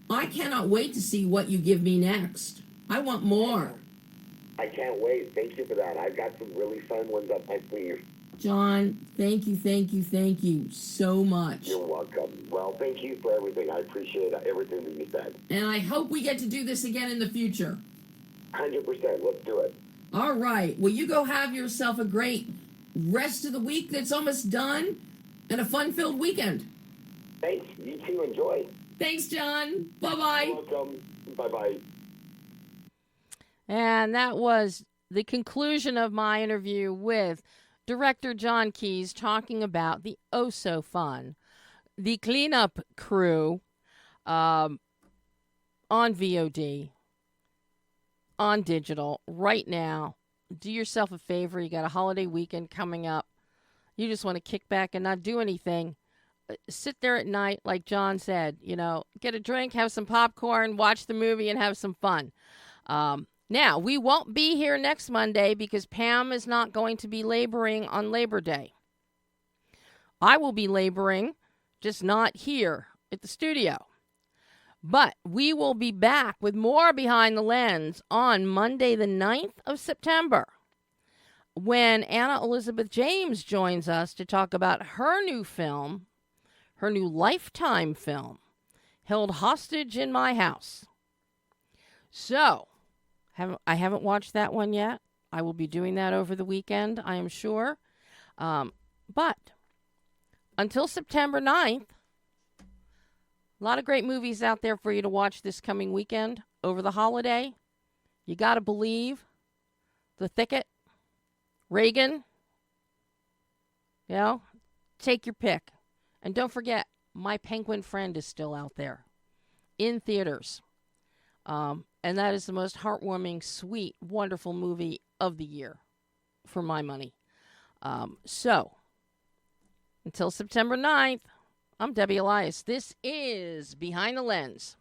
I cannot wait to see what you give me next. I want more. I can't wait. Thank you for that. I've got some really fun ones up my sleeve. Jon, thank you so much. You're welcome. Well, thank you for everything. I appreciate everything that you said. And I hope we get to do this again in the future. 100%. Let's do it. All right. Well, you go have yourself a great rest of the week that's almost done, and a fun-filled weekend. Thanks. You too. Enjoy. Thanks, Jon. Bye-bye. You're welcome. Bye-bye. And that was the conclusion of my interview with director Jon Keeyes, talking about the oh-so-fun The Cleanup Crew on VOD, on digital, right now. Do yourself a favor. You got a holiday weekend coming up. You just want to kick back and not do anything. Sit there at night, like Jon said, get a drink, have some popcorn, watch the movie, and have some fun. Now, we won't be here next Monday because Pam is not going to be laboring on Labor Day. I will be laboring, just not here at the studio. But we will be back with more Behind the Lens on Monday, the 9th of September, when Anna Elizabeth James joins us to talk about her new film, her new Lifetime film, Held Hostage in My House. So, I haven't watched that one yet. I will be doing that over the weekend, I am sure. But until September 9th, a lot of great movies out there for you to watch this coming weekend over the holiday. You Gotta Believe, The Thicket, Reagan. You know, take your pick. And don't forget, My Penguin Friend is still out there in theaters. And that is the most heartwarming, sweet, wonderful movie of the year, for my money. So, until September 9th, I'm Debbie Elias. This is Behind the Lens.